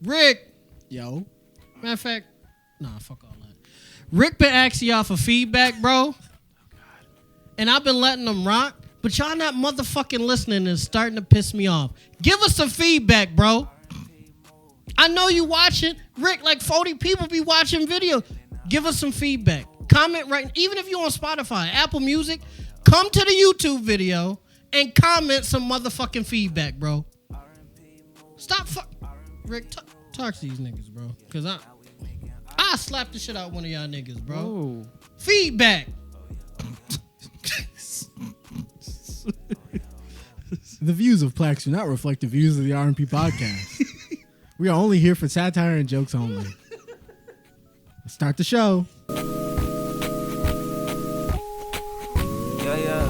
Rick. Yo. Matter of fact, nah, fuck all that. Rick been asking y'all for feedback, bro. And I've been letting them rock, but y'all not motherfucking listening and it's starting to piss me off. Give us some feedback, bro. I know you watching. Rick, like 40 people be watching videos. Give us some feedback. Comment right, even if you're on Spotify, Apple Music, come to the YouTube video and comment some motherfucking feedback, bro. Stop Rick, talk to these niggas, bro. Because I slap the shit out one of y'all niggas, bro. Oh. Feedback. The views of PLAX do not reflect the views of the R&P podcast. We are only here for satire and jokes only. Let's start the show. Yeah.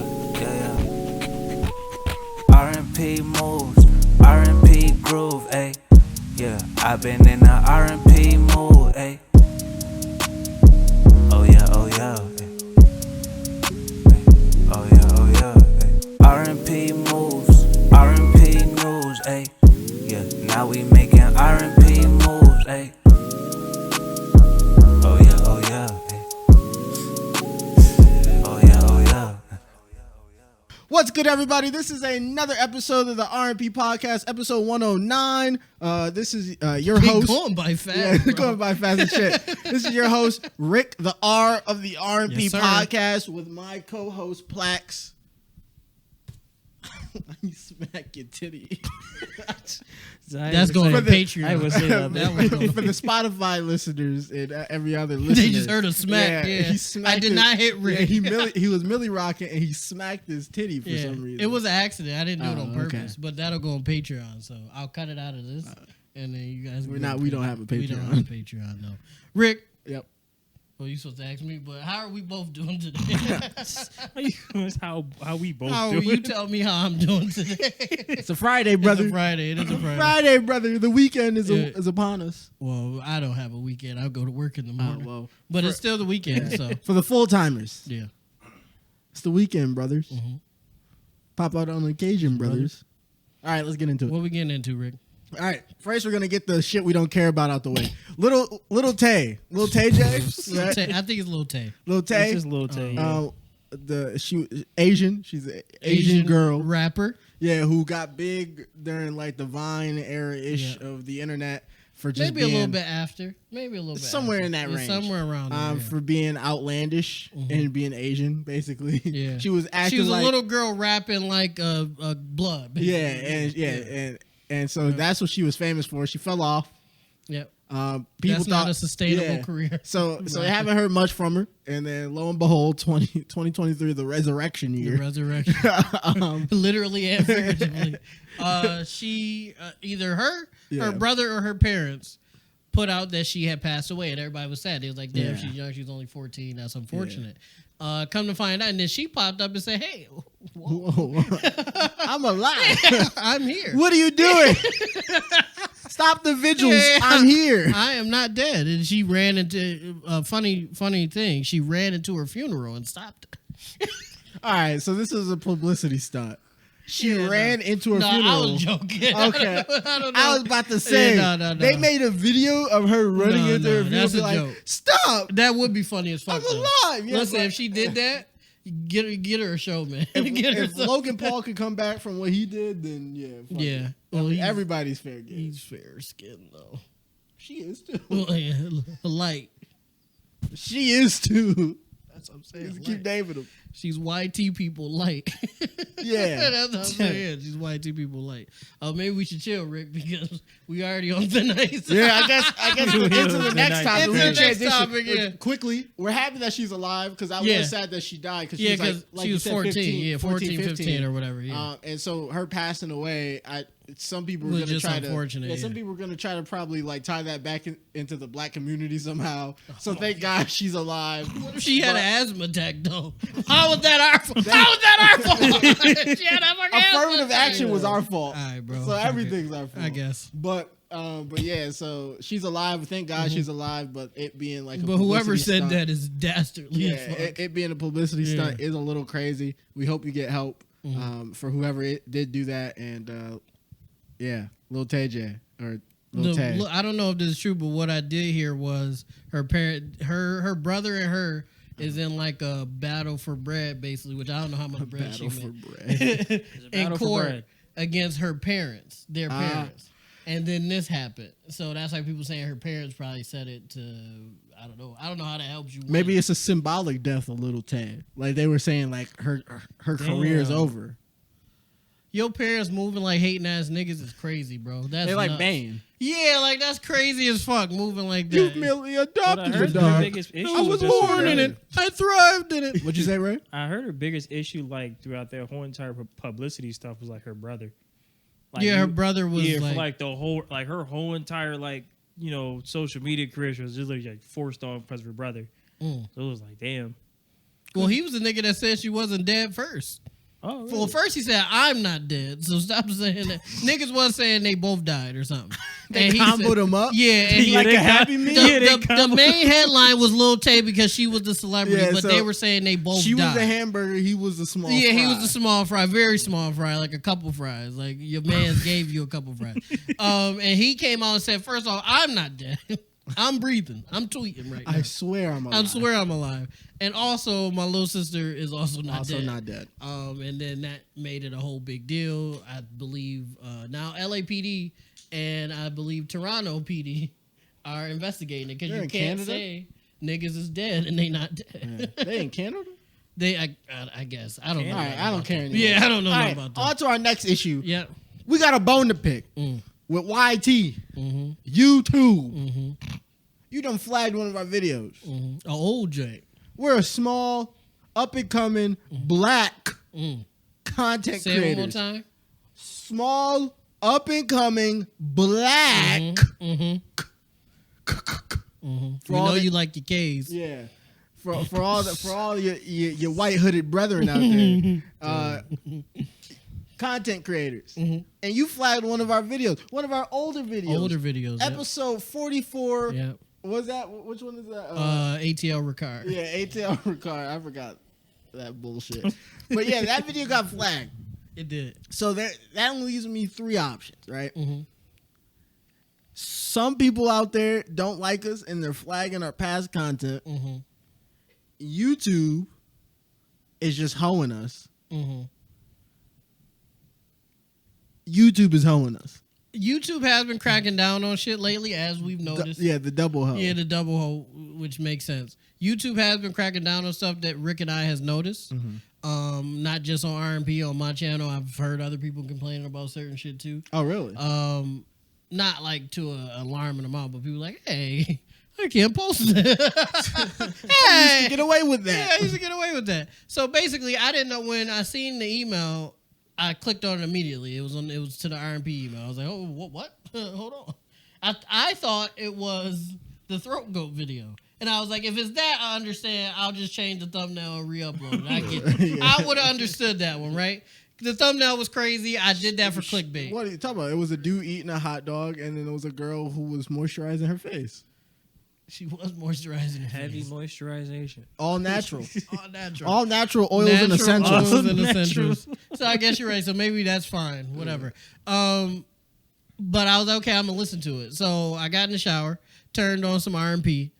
R&P moves, R&P groove, ayy. Yeah, I've been in the R&P mood, ayy. Oh yeah. Oh yeah. R&P moves, R&P news, ayy. Yeah, now we making R&P moves, ayy. Oh yeah. Oh yeah. What's good, everybody? This is another episode of the R&P podcast, episode 109. This is your host. Going by fast. Yeah, bro. going by fast as shit. This is your host, Rick, the R of the R&P Yes, sir. podcast, with my co-host, PLAX. You smack your titty. That's going on Patreon. I would say that. For the Spotify listeners and every other listener. They just heard a smack. Yeah. He smacked I did not hit Rick. Yeah, he was Millie rocking and he smacked his titty for some reason. It was an accident. I didn't do it on purpose, okay. but that'll go on Patreon. So I'll cut it out of this, and then you guys. We don't have a Patreon. We don't have a Patreon. No, Rick. Yep. Well, you supposed to ask me, but how are we both doing today? That's how we both How do you it. tell me how I'm doing today? It's a Friday, brother. It's a Friday. It is a Friday. Friday, brother. The weekend is Yeah. is upon us. Well, I don't have a weekend. I'll go to work in the morning. well, but it's still the weekend, so For the full timers, yeah. it's the weekend, brothers. Mhm. Pop out on occasion, brothers. All right, let's get into it. What we getting into, Rick? All right, first we're gonna get the shit we don't care about out the way. Little Tay, J, Lil Tay. I think it's Lil Tay. Lil It's Tay. just Lil Tay. Yeah. She Asian. She's an Asian girl. rapper. Yeah, who got big during like the Vine era ish of the internet for just Maybe being, a little bit after. Maybe a little bit somewhere after. in that Yeah, range. Somewhere around there. Yeah. for being outlandish and being Asian, basically. Yeah. She was acting She was like a little girl rapping like blood. Basically. and so that's what she was famous for. She fell off. Yep. People That's thought not a sustainable career. So I haven't heard much from her. And then lo and behold, 2023, the resurrection The year. resurrection. Literally and figuratively. She either her brother or her parents put out that she had passed away, and everybody was sad. They was like, damn, Yeah. she's young, she's only 14. That's unfortunate. Come to find out, and then she popped up and said, hey, Whoa. I'm alive. I'm here. What are you doing? Stop the vigils. Yeah. I'm here. I am not dead. And she ran into a funny thing. She ran into her funeral and stopped it. All right, so this is a publicity stunt. She Yeah, ran into her No, funeral. I was joking. Okay. I don't know. I was about to say, no. they made a video of her running into her funeral. that's a Be like, joke. stop. That would be funny as fuck. I'm though. alive. Yeah, Listen, but if she did that, get her a show, man. Get her if something. Logan Paul could come back from what he did, then yeah. fuck Yeah. it. Well, he's- everybody's fair game. He's fair skinned though. She is too. Well, yeah, light. She is too. That's what I'm saying. Just keep naming them. She's YT people light. Yeah. That's what I'm saying. She's YT people light. Maybe we should chill, Rick, because we already on thin ice. Yeah, I guess we'll get to the next topic. Into We the can next transition topic, yeah. quickly. We're happy that she's alive because I Yeah. was sad that she died because she Yeah, was because like she you was said, 14. 15, Yeah, 14, 15 or whatever. Yeah. And so her passing away, some people were Was going to just try to. unfortunate, Yeah, some yeah. people were going to try to probably like tie that back into the black community somehow. So thank God she's alive. What if she had But an asthma attack though? How was that our fault? How was that our fault? She had a fucking asthma affirmative attack. action was our fault. All right, bro. So Fuck everything's our fault. I guess. But yeah, so she's alive. Thank God she's alive. But it being like, a But whoever publicity said stunt, that is dastardly yeah, as fuck. it being a publicity Yeah. stunt is a little crazy. We hope you get help for whoever did do that. And yeah, Lil Tay or Lil Tay. I don't know if this is true, but what I did hear was her brother and her is in like a battle for bread, basically, which I don't know how much bread she Battle for made. bread. In court against her parents, their parents. And then this happened. So that's like people saying her parents probably said it to, I don't know how that helps you win. Maybe it's a symbolic death of Lil Tay. Like they were saying, like her career is over. Your parents moving like hating ass niggas is crazy, bro. That's They like nuts. Bane. Yeah, like that's crazy as fuck moving like that. You merely adopted Well, the dog. biggest issue I was with this born in it. I thrived in it. What'd you say, Ray? I heard her biggest issue, like throughout their whole entire publicity stuff, was like her brother. Like, Yeah, her brother was for like like the whole, like her whole entire like social media career was just like forced on because of her brother. So it was like, damn. well, he was the nigga that said she wasn't dead first. Oh, really? Well, first he said, I'm not dead. So stop saying that. Niggas was saying they both died or something. They he comboed said- them up. Yeah, and he, Like they a Happy got- Meal. Yeah, they the main headline was Lil Tay because she was the celebrity, Yeah, but so they were saying they both She died. was the hamburger. He was the small. Yeah, he fry. was the small fry, very small fry, like a couple fries. Like your man gave you a couple fries. And he came out and said, first off, I'm not dead. I'm breathing. I'm tweeting right now. I swear I'm alive. I swear I'm alive. And also, my little sister is also not dead. not dead. And then that made it a whole big deal. I believe now LAPD and I believe Toronto PD are investigating it because They're you in can't Canada? say niggas is dead and they not dead. Yeah. They in Canada? I guess I don't know. All right, I don't care anymore. Yeah, I don't know All right, about that. on to our next issue. Yeah. We got a bone to pick with YT, YouTube. You done flagged one of our videos. An old J. We're a small, up and coming black content Say it one more creators. time. Small, up and coming black. We all know the- you like your K's. Yeah. For all your white hooded brethren out there, content creators, and you flagged one of our videos, one of our older videos, Older videos. Yep. episode 44. Yep. Was that which one is that? ATL Ricard. Yeah, ATL Ricard. I forgot that bullshit. But yeah, that video got flagged. It did. So that only leaves me three options, right? Some people out there don't like us and they're flagging our past content. YouTube is just hoeing us. YouTube is hoeing us. YouTube has been cracking down on shit lately, as we've noticed. The double hoe. Yeah, the double hole, which makes sense. YouTube has been cracking down on stuff that Rick and I has noticed. Not just on R&B on my channel. I've heard other people complaining about certain shit too. Oh, really? Not like to alarming them out, but people like, hey, I can't post that. Hey, Get away with yeah, I that. used to get away with that. So basically, I didn't know when I seen the email. I clicked on it immediately. It was to the R&B email. I was like, oh, what? Hold on. I thought it was the throat goat video. And I was like, if it's that, I understand. I'll just change the thumbnail and re-upload it. I get it. I would have understood that one, right? The thumbnail was crazy. I did that for clickbait. What are you talking about? It was a dude eating a hot dog, and then there was a girl who was moisturizing her face. She was moisturizing her Heavy face. moisturization. All natural. All natural. All natural oils and Natural essentials. oils and Natural. essentials. So I guess you're right. So maybe that's fine. Whatever. But I was like, okay, I'm gonna listen to it. So I got in the shower, turned on some R&P,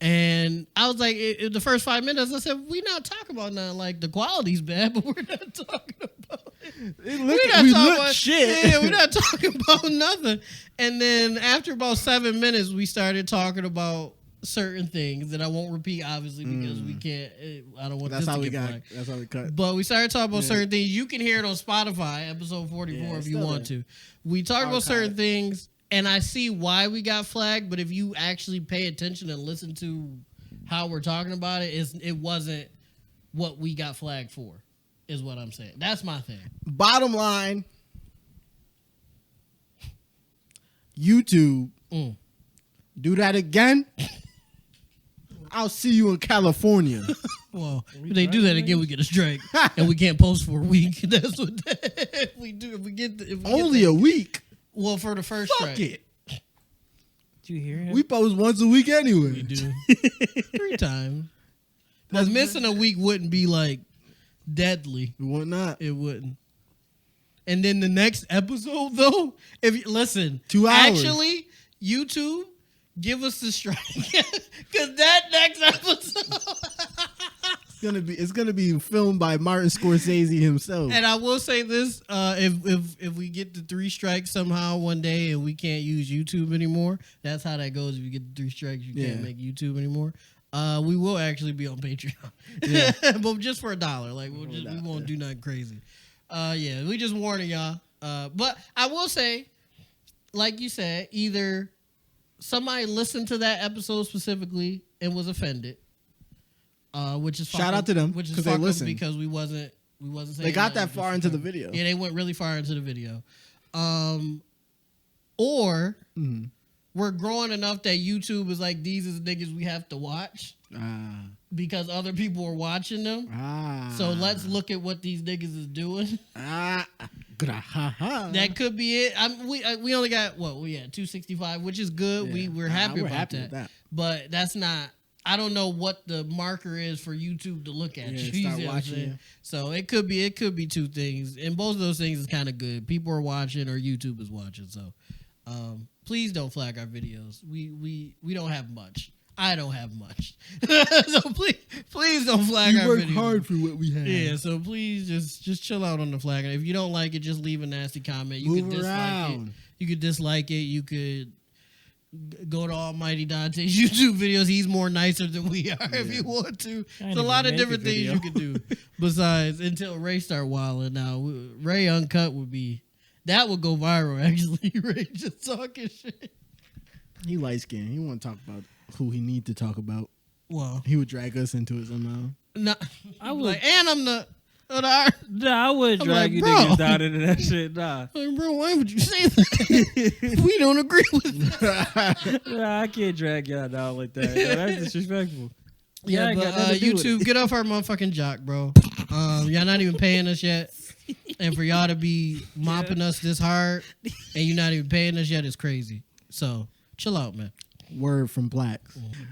and I was like, the first 5 minutes, I said, we not talking about nothing like the quality's bad, but we're not talking about it. We talking look about shit. Yeah, we're not talking about nothing. And then after about 7 minutes, we started talking about certain things that I won't repeat, obviously, because we can't. I don't want That's this how to we get got. flagged. That's how we cut. But we started talking about certain things. You can hear it on Spotify, episode 44, Yeah, if you still want there. to. We talked about certain Archive. things, and I see why we got flagged. But if you actually pay attention and listen to how we're talking about it, it wasn't what we got flagged for, is what I'm saying. That's my thing. Bottom line, YouTube, do that again. I'll see you in California. Well, if they do that again, we get a strike, and we can't post for a week. That's what if we do. If we get Only a week. well for the first Fuck strike. it. Did you hear him? We post once a week anyway. We do 3 times. But missing a week wouldn't be like deadly. What not? It wouldn't. And then the next episode, though, if you listen, 2 hours. Actually, YouTube, give us the strike. Because that next episode. It's gonna be filmed by Martin Scorsese himself. And I will say this: if we get the 3 strikes somehow one day and we can't use YouTube anymore, that's how that goes. If you get the 3 strikes, you can't make YouTube anymore. We will actually be on Patreon, but just for $1. Like we won't do nothing crazy. We just warning y'all. But I will say, like you said, either somebody listened to that episode specifically and was offended. Which is shout out to them, which is they listened, because we wasn't saying they got that far into the video. Yeah, they went really far into the video. Or we're growing enough that YouTube is like, these is niggas we have to watch because other people are watching them. So let's look at what these niggas is doing. That could be it. We only got 265, which is good. Yeah. We're happy we're about happy that. with that. But that's not. I don't know what the marker is for YouTube to look at. Yeah, you start see what I'm watching saying? you. So it could be 2 things, and both of those things is kind of good. People are watching, or YouTube is watching. So please don't flag our videos. We don't have much. I don't have much. So please don't flag our videos. We work hard for what we have. Yeah, so please just chill out on the flagging. If you don't like it, just leave a nasty comment. You could dislike it. You could dislike it. You could go to Almighty Dante's YouTube videos. He's more nicer than we are if you want to. There's a lot of different things you could do besides until Ray start wilding. Now, Ray Uncut would go viral, actually. Ray just talking shit. He light skinned. He want to talk about who he need to talk about. Well, he would drag us into it somehow. No, I would. Like, and I'm the. Nah, I would drag you niggas down into that shit. Nah. Like, bro, why would you say that? We don't agree with that. Nah, I can't drag y'all down like that. No, that's disrespectful. Yeah, but YouTube, get off our motherfucking jock, bro. Y'all not even paying us yet. And for y'all to be mopping us this hard and you're not even paying us yet is crazy. So, chill out, man. Word from PLAX.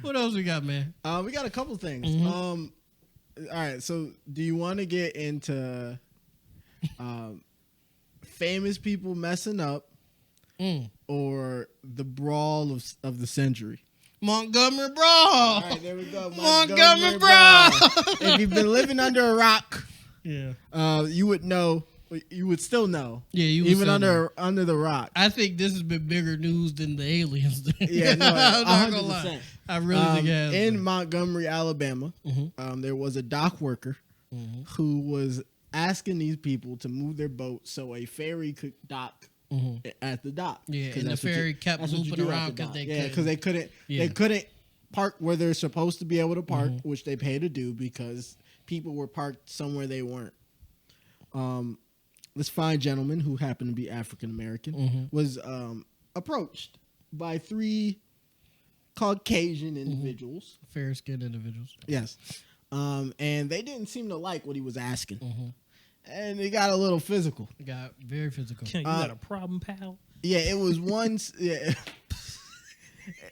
What else we got, man? We got a couple things. All right, so do you want to get into famous people messing up or the brawl of the century? Montgomery Brawl. All right, there we go. Montgomery Brawl. If you've been living under a rock, yeah, you would know. You would still know. Yeah, you would even still under the rock. I think this has been bigger news than the aliens thing. Yeah, no, I'm not gonna lie. 100%. I really think it has in been. Montgomery, Alabama, there was a dock worker who was asking these people to move their boat so a ferry could dock at the dock. Yeah, and the ferry kept looping around because they couldn't. They couldn't park where they're supposed to be able to park, which they pay to do because people were parked somewhere they weren't. This fine gentleman who happened to be African American was approached by 3 Caucasian individuals. Fair-skinned individuals. Yes. And they didn't seem to like what he was asking. And it got a little physical. It got very physical. You got a problem, pal? Yeah, it was one.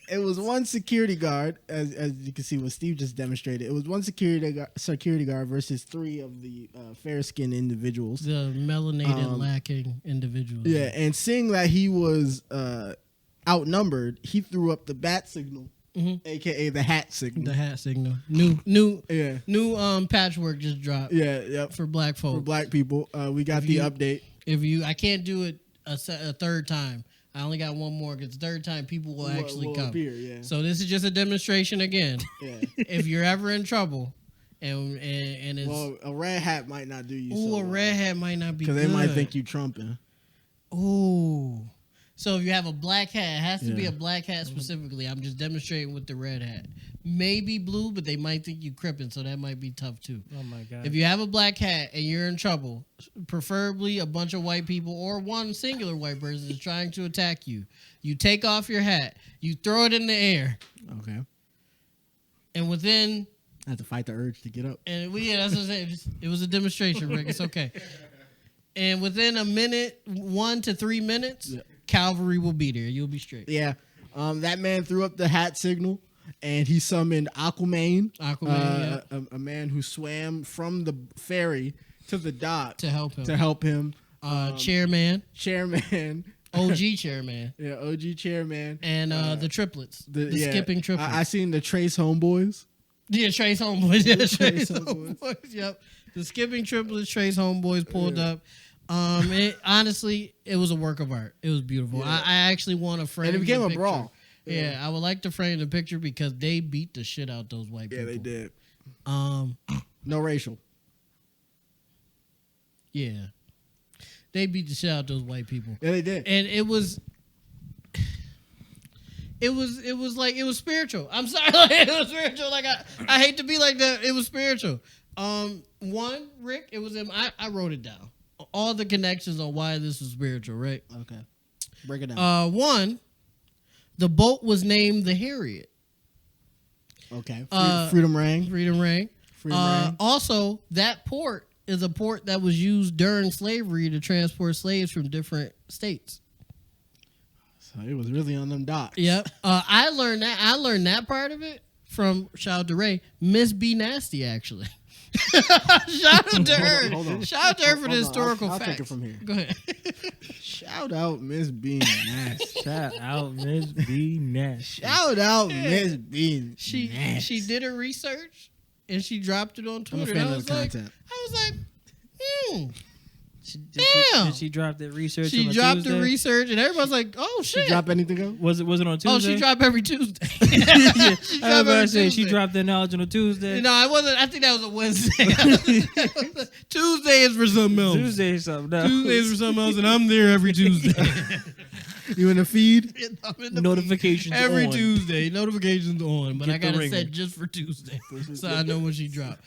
It was one security guard, as you can see what Steve just demonstrated. It was one security guard versus 3 of the fair-skinned individuals. The melanated lacking individuals. Yeah, and seeing that he was outnumbered, he threw up the bat signal, aka the hat signal. The hat signal. New patchwork just dropped. Yeah, yep. For black folks. For black people, we got the update. I can't do it a third time. I only got one more because the third time people will actually come. Appear, yeah. So this is just a demonstration again. Yeah. If you're ever in trouble, and it's a red hat might not do you. A red hat might not be because good. they might think you trumping. Ooh. So if you have a black hat, it has to be a black hat specifically. I'm just demonstrating with the red hat. Maybe blue, but they might think you crippin', so that might be tough too. Oh my god! If you have a black hat and you're in trouble, preferably a bunch of white people or one singular white person is trying to attack you, you take off your hat, you throw it in the air. Okay. And within... I have to fight the urge to get up. And that's what I'm saying. It was a demonstration, Rick. It's okay. And within a minute, 1 to 3 minutes, cavalry will be there. You'll be straight. Yeah. That man threw up the hat signal. And he summoned Aquaman, a man who swam from the ferry to the dock to help him. Chairman, OG chairman. Yeah, OG chairman. And the triplets. The yeah, skipping triplets. I seen the Trace homeboys. Yeah, Trace homeboys. Yeah, Trace Trace homeboys. Yep. The skipping triplets, Trace homeboys pulled up. Honestly, it was a work of art. It was beautiful. Yeah. I actually want to frame And it became the a picture. brawl. Yeah, I would like to frame the picture because they beat the shit out those white Yeah, people. they did. Um, No racial. yeah, they beat the shit out those white people, Yeah, they did. and it was like it was spiritual. I'm sorry, like, it was spiritual. Like I hate to be like that. It was spiritual. One, Rick, it was him. I wrote it down. All the connections on why this was spiritual, right? Okay. Break it down. One, the boat was named the Harriet. Okay. Freedom Freedom Ring. Ring. Freedom Ring. Also, that port is a port that was used during slavery to transport slaves from different states. So it was really on them docks. Yep. I learned that part of it from, shout out to Ray, Miss B Nasty, actually. Shout out to her. Hold on. Shout out to her for the Hold on. historical I'll facts. take it from here. Go ahead. Shout out Miss Bean Nash. Shout out Miss B Nash. Shout out Miss Bean. She did her research and she dropped it on I'm a Twitter. fan And of the content. I was like, Did Damn. she drop that research? She on a dropped Tuesday? the research and everybody's like, oh She shit. drop anything else? Was it on Tuesday? Oh, she dropped every Tuesday. I was about every to say she Tuesday. dropped that knowledge on a Tuesday. No, I wasn't. I think that was a Wednesday. Tuesday is for something else. Tuesday is something else. Tuesday is for something else, and I'm there every Tuesday. You in the feed? I'm in the Notifications every on. Tuesday. Notifications on, but Get I the got it ring. set just for Tuesday, so I know when she dropped.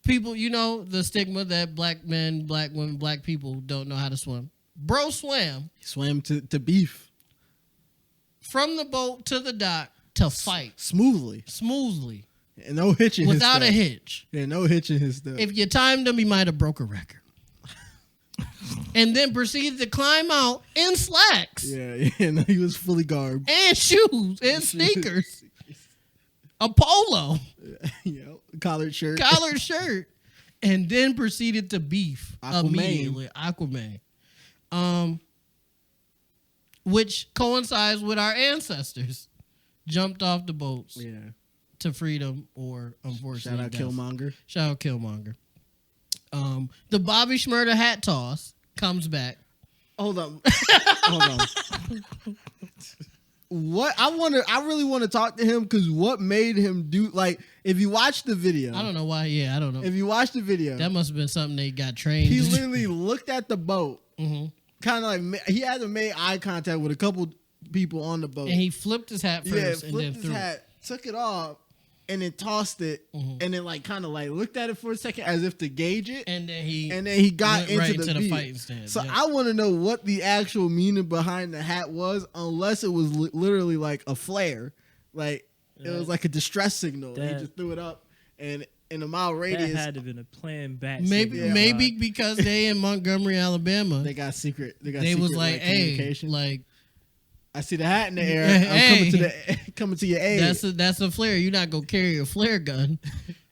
People, you know the stigma that black men, black women, black people don't know how to swim. Bro swam Swam to beef. from the boat to the dock to fight Smoothly. smoothly And no hitch in without a his stuff. hitch. Yeah, no hitch in his stuff. If you timed him, he might have broke a record. And then proceeded to climb out in slacks yeah, no, he was fully garbed. and shoes and sneakers, a polo, Collared shirt. collared shirt, and then proceeded to beef Aquaman. immediately. Aquaman. Which coincides with our ancestors. Jumped off the boats Yeah. to freedom or unfortunately Shout out death. Killmonger. Shout out Killmonger. The Bobby Shmurda hat toss comes back. Hold on. Hold on. What I really want to talk to him because what made him do, like, if you watch the video, I don't know why. Yeah, I don't know. if you watch the video, That must have been something they got trained. he to do. literally looked at the boat, Mhm. kind of like he hasn't made eye contact with a couple people on the boat. And he flipped his hat first and then flipped his threw it. hat, took it off, and then tossed it, Mhm. and then like kind of like looked at it for a second as if to gauge it, And then he got went into right the into beat. fighting stance. So yeah. I want to know what the actual meaning behind the hat was, unless it was literally like a flare, like it was like a distress signal. And he That- just threw it up, and in a mile That radius, had to have been a planned back. maybe Yeah. maybe because they in Montgomery, Alabama, they got secret. They got they secret, was like, hey, communication. like I see the hat in the air. Hey. I'm coming to your aid. that's a flare. You're not gonna carry a flare gun,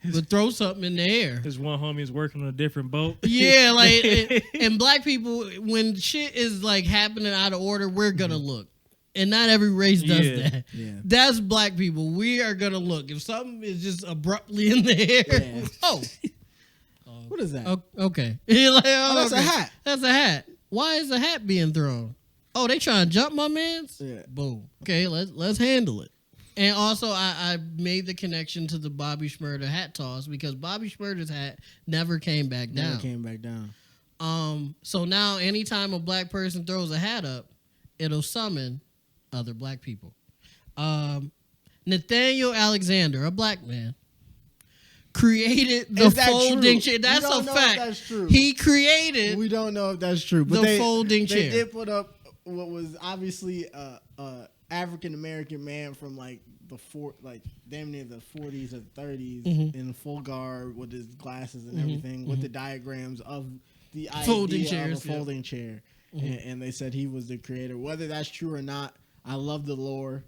but throw something in the air. His one homie is working on a different boat. Yeah, like and black people, when shit is like happening out of order, we're gonna look, and not every race does Yeah. that. Yeah. That's black people. We are gonna look if something is just abruptly in the air. Yeah. Oh, What is that? okay. You're like, oh, that's a okay. hat. That's a hat. Why is the hat being thrown? Oh, they trying to jump my man's? Yeah. Boom. Okay, let's handle it. And also, I made the connection to the Bobby Shmurda hat toss because Bobby Shmurda's hat never came back down. Never came back down. So now, anytime a black person throws a hat up, it'll summon other black people. Nathaniel Alexander, a black man, created the Is that true? folding chair. We That's don't a know if fact. that's true. He created We don't know if that's true, but the folding they chair. did put up what was obviously a African American man from like damn near the 40s or 30s Mm-hmm. in full garb with his glasses and everything, with the diagrams of the Folding idea chairs, of a yeah. folding chair, and they said he was the creator. Whether that's true or not, I love the lore.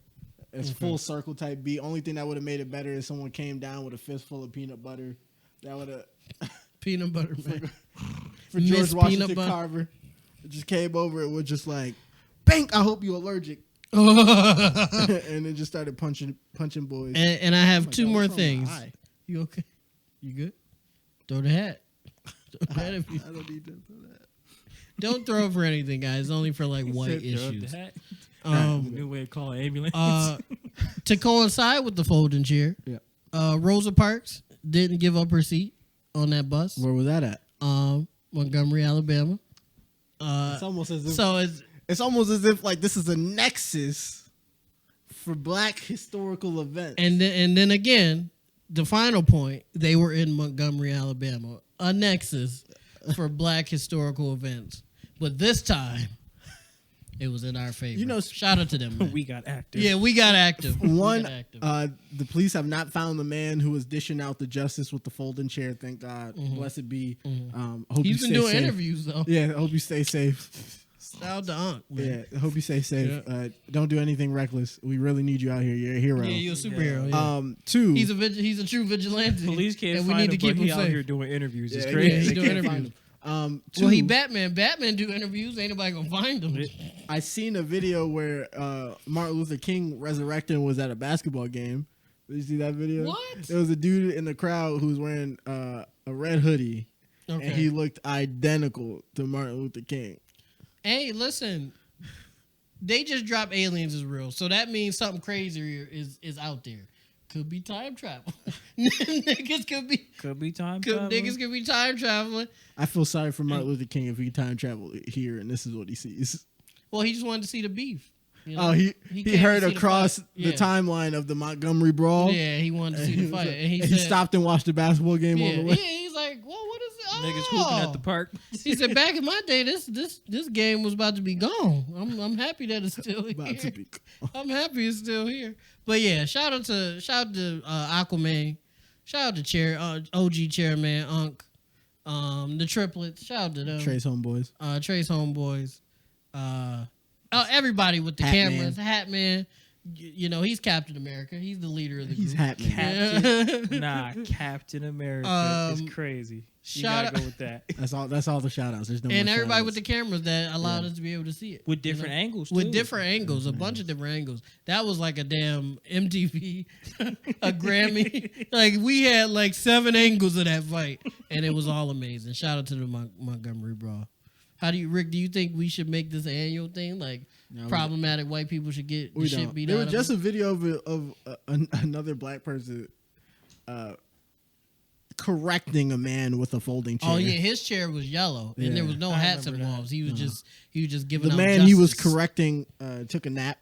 It's full circle type beat. Only thing that would have made it better is someone came down with a fistful of peanut butter. That would have peanut butter man. for George Miss Washington Peanut Butter. Carver. just came over and was just like, "Bank, I hope you allergic," and and then just started punching boys. I have Oh my two God, more what's wrong with things. my eye? You okay? You good? Throw the hat. Throw the hat if you- I don't need to do that. Don't throw it for anything, guys. Only for like white issues. New way of calling ambulance. To coincide with the folding chair, Yeah. Rosa Parks didn't give up her seat on that bus. Where was that at? Montgomery, Alabama. It's almost as if So it's almost as if like this is a nexus for Black historical events. and then again, the final point, they were in Montgomery, Alabama, a nexus for Black historical events. But this time, it was in our favor. You know, shout out to them. Man. we got active. Yeah, we got active. We One, got active. the police have not found the man who was dishing out the justice with the folding chair. Thank God. Blessed be. Hope He's you been stay doing safe. interviews though. Yeah, I hope you stay safe. Shout out to Unc, man. Yeah, I hope you stay safe. Don't do anything reckless. We really need you out here. You're a hero. Yeah, you're a superhero. Yeah. Two. He's a true vigilante. Police can't and we find need to him, keep but him he out safe. here doing interviews. It's Yeah, crazy. he's they doing can't interviews. find him. Well, he Two, Batman. Batman do interviews. Ain't nobody gonna find him. I seen a video where Martin Luther King resurrecting was at a basketball game. Did you see that video? What? There was a dude in the crowd who was wearing a red hoodie, Okay. and he looked identical to Martin Luther King. Hey, listen. They just dropped aliens is real, so that means something crazier is out there. Could be time travel. Niggas Could be time. niggas could be time traveling. I feel sorry for Martin Luther King if he time traveled here and this is what he sees. Well, he just wanted to see the beef. You know? Oh, he came heard to see the across fight. the Yeah. timeline of the Montgomery Brawl. Yeah, he wanted to see the fight, and he he said, stopped and watched the basketball game Yeah, all the way. he's like, well, what is it? Niggas Oh. hooping at the park. He said, back in my day, this game was about to be gone. I'm happy that it's still here. About to be- I'm happy it's still here. But yeah, shout out to Aquaman, shout out to OG Chairman Unc, the triplets. Shout out to them. Trace homeboys. Trace homeboys. Everybody with the Hat cameras. Hat Man. You know, he's Captain America. He's the leader of the He's group. Hat Man. Captain, nah, Captain America is crazy. You shout gotta out- go with that. That's all the shout outs. There's no And more everybody shout-outs. with the cameras that allowed us to be able to see it. With different angles, too. With different angles, a bunch of different angles. That was like a damn MTV, a Grammy. Like we had like 7 angles of that fight, and it was all amazing. Shout out to the Montgomery Brawl. How do you, Rick? Do you think we should make this an annual thing? Like problematic white people should get the We shit don't. beat There out was of just them? a video of another black person correcting a man with a folding chair. Oh yeah, his chair was yellow, and there was no hats remember that. involved. He was just giving The out man he was justice. correcting took a nap.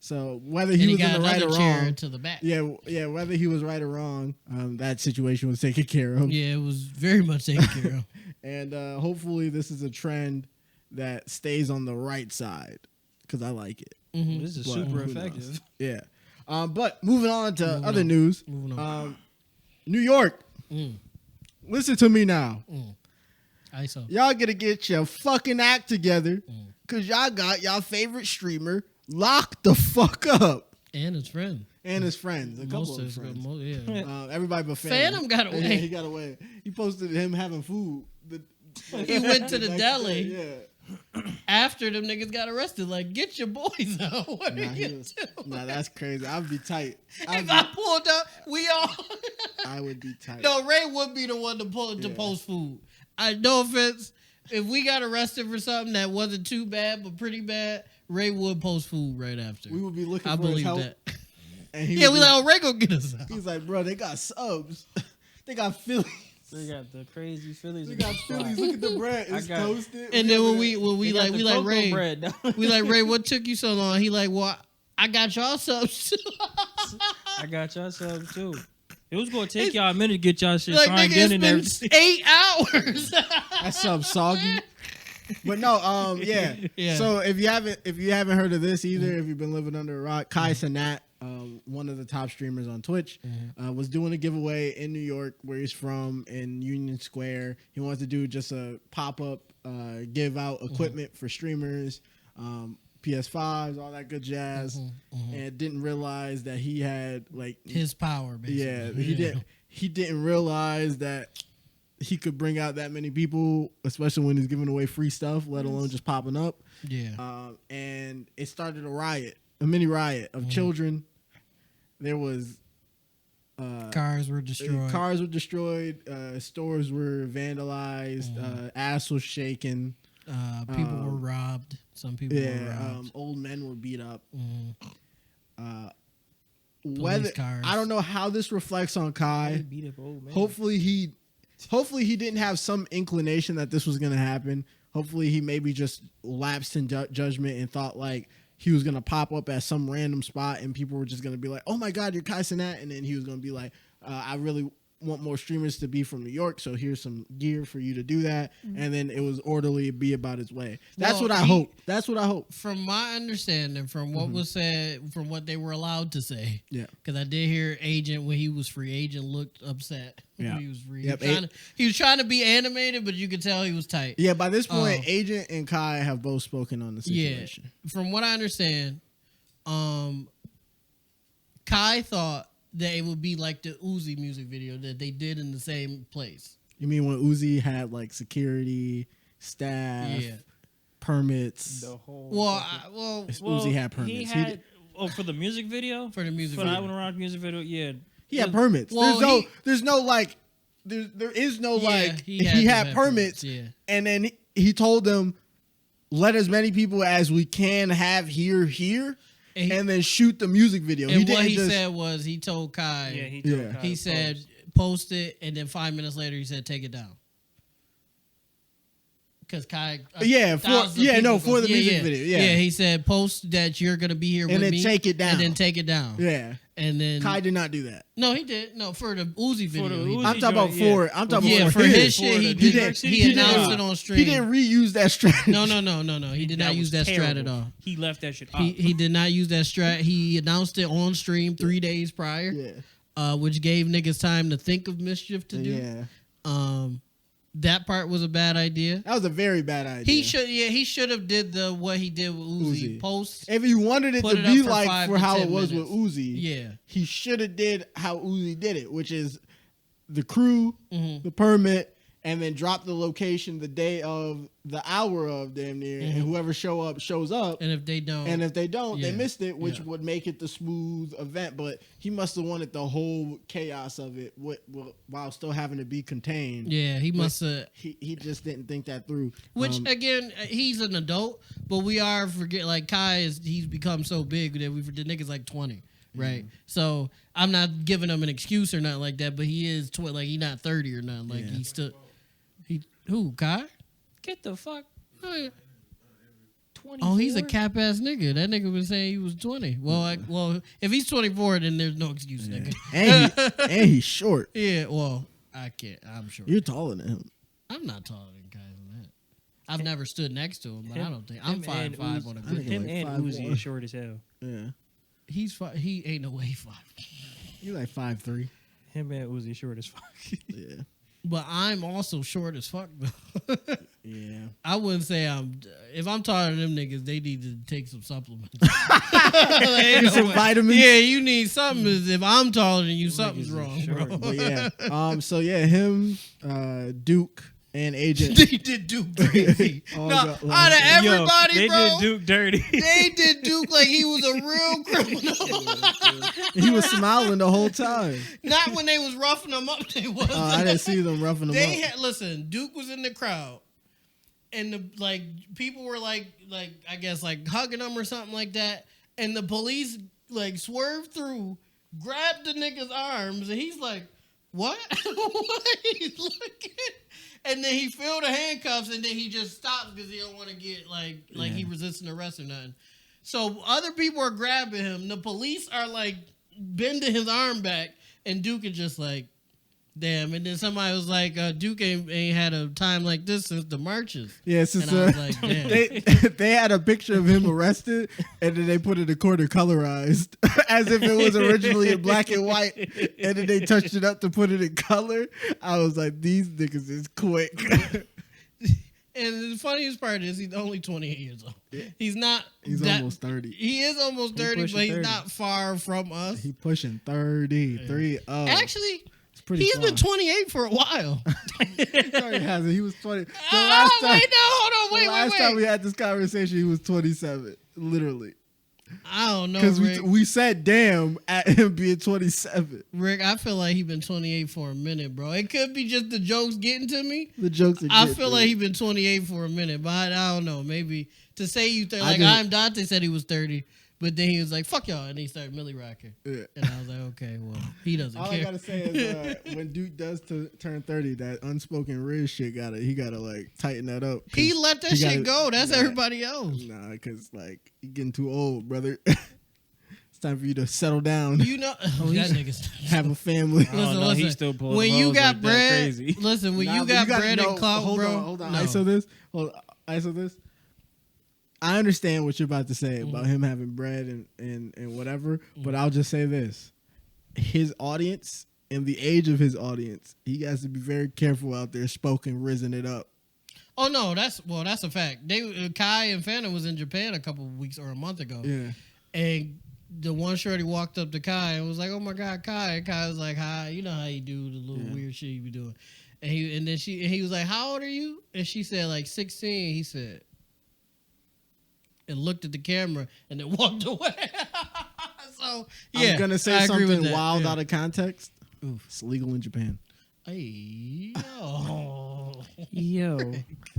So whether And he he was got in the right another or chair wrong, to the back. yeah, whether he was right or wrong, that situation was taken care of. Yeah, it was very much taken care of. And hopefully this is a trend that stays on the right side because I like it. This is But super who knows? effective. Yeah. But moving on to other news. Moving on. New York. Listen to me now. ISO. Y'all gotta get your fucking act together because y'all got y'all favorite streamer locked the fuck up. And his friend. And his friends. A couple Most of his of friends. yeah. Everybody but Phantom got away. Yeah, he got away. He posted him having food. He went to the next deli. day, yeah. After them niggas got arrested, like, get your boys out. What Nah, are he you was- doing? nah, that's crazy. I'd be tight. If I pulled up, we all. I would be tight. No, Ray would be the one to post food. No offense. If we got arrested for something that wasn't too bad but pretty bad, Ray would post food right after. We would be looking I for his believe help. that. And he Yeah, would we be- like, oh, Ray gonna get us out. He's like, bro, they got subs. They got Phillies. They got the crazy Phillies. They in the got spot. Phillies. Look at the bread. I It's got- toasted. And then when we They got like the we like cocoa Ray, bread. we like Ray. What took you so long? He like, well, I got y'all subs too. I got y'all some too. It was gonna take y'all a minute to get y'all shit Like, signed nigga, in and it's everything. been 8 hours. That sub soggy. But no, yeah. Yeah. So if you haven't heard of this either, if you've been living under a rock, Kai Cenat, one of the top streamers on Twitch, was doing a giveaway in New York, where he's from, in Union Square. He wants to do just a pop up, give out equipment for streamers, PS5s, all that good jazz, and didn't realize that he had like His power, basically. yeah, he didn't realize that he could bring out that many people, especially when he's giving away free stuff, let alone just popping up. Yeah. And it started a mini riot of children. There was Cars were destroyed. Stores were vandalized. Ass was shaken. People were robbed. Some people were robbed. Old men were beat up. Police cars. I don't know how this reflects on Kai. Beat up old man. Hopefully he didn't have some inclination that this was going to happen. Hopefully he maybe just lapsed in judgment and thought like he was going to pop up at some random spot and people were just going to be like, oh my God, you're Kai Cenat. And then he was going to be like, I really want more streamers to be from New York, so here's some gear for you to do that. And then it was orderly, be about its way. That's what I hope. That's what I hope. From my understanding, from what was said, from what they were allowed to say, Yeah. because I did hear Agent, when he was free agent, looked upset. Yeah. He was free. Yep. He was trying to be animated, but you could tell he was tight. Yeah, by this point, Agent and Kai have both spoken on the situation. Yeah. From what I understand, Kai thought that it would be like the Uzi music video that they did in the same place. You mean when Uzi had like security, staff, permits? The whole Uzi had permits. He had, for the music video? For the music For the video. I Wanna Rock music video, yeah. He had permits. Well, there is no he had permits. Yeah. And then he told them, let as many people as we can have here. And then shoot the music video. And what he said was, he told Kai. Yeah, he told Kai. He said, post it, and then 5 minutes later, he said, take it down. Because Kai. For the music video. Yeah, he said, post that you're gonna be here with me, and then take it down. And then take it down. Yeah. And then Kai did not do that. No, he did. No, for the Uzi video. I'm talking about for it. I'm talking about for his shit. He announced it on stream. He didn't reuse that strategy. No. He did not use that strat at all. He left that shit up. He did not use that strat. He announced it on stream 3 days prior. Yeah. Which gave niggas time to think of mischief to do. Yeah. That part was a bad idea. That was a very bad idea. He should have did what he did with Uzi. Post. If he wanted it to be like for how it was with Uzi, yeah, he should have did how Uzi did it, which is the crew, Mm-hmm. the permit, and then drop the location the day of, the hour of, damn near, and whoever shows up. And if they don't, they missed it, which would make it the smooth event. But he must have wanted the whole chaos of it while still having to be contained. Yeah, he must have. He just didn't think that through. Which again, he's an adult, but we are like Kai he's become so big that the nigga's like 20. Right, so I'm not giving him an excuse or nothing like that, but he is like he's not 30 or nothing. Like he's still who Kai? Get the fuck. 24? Oh, he's a cap ass nigga. That nigga was saying he was 20. Well, if he's 24, then there's no excuse, nigga. And he's short. Yeah, well, I can't. I'm short. You're taller than him. I'm not taller than Kai than that. I've never stood next to him, but I don't think I'm 5'5" on a good Him day. and Uzi is short as hell. Yeah. He ain't no way 5. He's like 5'3". Him and Uzi short as fuck. Yeah. But I'm also short as fuck though. Yeah. I wouldn't say if I'm taller than them niggas, they need to take some supplements. Some vitamins. Yeah, you need something. If I'm taller than you, something's wrong, bro. But yeah. Him, Duke, and Agent. They did Duke crazy. Out of everybody, they bro, did Duke dirty. They did Duke like he was a real criminal. He was smiling the whole time. Not when they was roughing him up. They was. I didn't see them roughing him up. Listen, Duke was in the crowd, and people were like I guess like hugging him or something like that, and the police like swerved through, grabbed the nigga's arms, and he's like, "What?" What? He's looking. And then he filled the handcuffs, and then he just stops because he don't want to get like he resisting arrest or nothing. So other people are grabbing him. The police are like bending his arm back, and Duke is just like, damn. And then somebody was like, Duke ain't had a time like this since the marches. Yeah, since and I was like, damn. they had a picture of him arrested, and then they put it in corner colorized, as if it was originally in black and white, and then they touched it up to put it in color. I was like, these niggas is quick. And the funniest part is he's only 28 years old. Yeah. He's not. He's almost 30. He is almost 30, but he's not far from us. He pushing 30. 3-0. Actually, pretty. He's far. been 28 for a while. No, he hasn't. He was 20. The Oh, last time, wait, no, hold on, the last wait. time we had this conversation, he was 27. Literally. I don't know, Because Rick. we said damn at him being 27. Rick, I feel like he been 28 for a minute, bro. It could be just the jokes getting to me. The jokes are I good, feel dude. like he been 28 for a minute, but I don't know. Maybe to say you think like just- I'm Dante said he was 30, but then he was like, "Fuck y'all," and he started Millie rocking. Yeah. And I was like, "Okay, well, he doesn't All care." I gotta say is when Duke does turn 30, that unspoken Riz shit he gotta like tighten that up. 'cause he let that he shit gotta- go. That's nah, everybody else. Nah, because like you getting too old, brother. It's time for you to settle down, You know, that nigga's. have a family. I don't know, Listen, he still pulling when the you hoes got like that bread, crazy. listen, when Nah, you but got gotta bread know- and clout, hold bro. on, hold on. no. ISO this. ISO this. I understand what you're about to say about him having bread and whatever, but I'll just say this: his audience and the age of his audience, he has to be very careful out there, risen it up. Oh no, that's a fact. They Kai and Fanta was in Japan a couple of weeks or a month ago. Yeah, And the one shorty walked up to Kai and was like, "Oh my God, Kai!" And Kai was like, "Hi, you know how you do the little weird shit you be doing." And he was like, "How old are you?" And she said like 16. He said, and looked at the camera and then walked away. So yeah, I'm gonna I say agree with something that, wild yeah. out of context. Oof. It's legal in Japan. Hey, yo. Yo.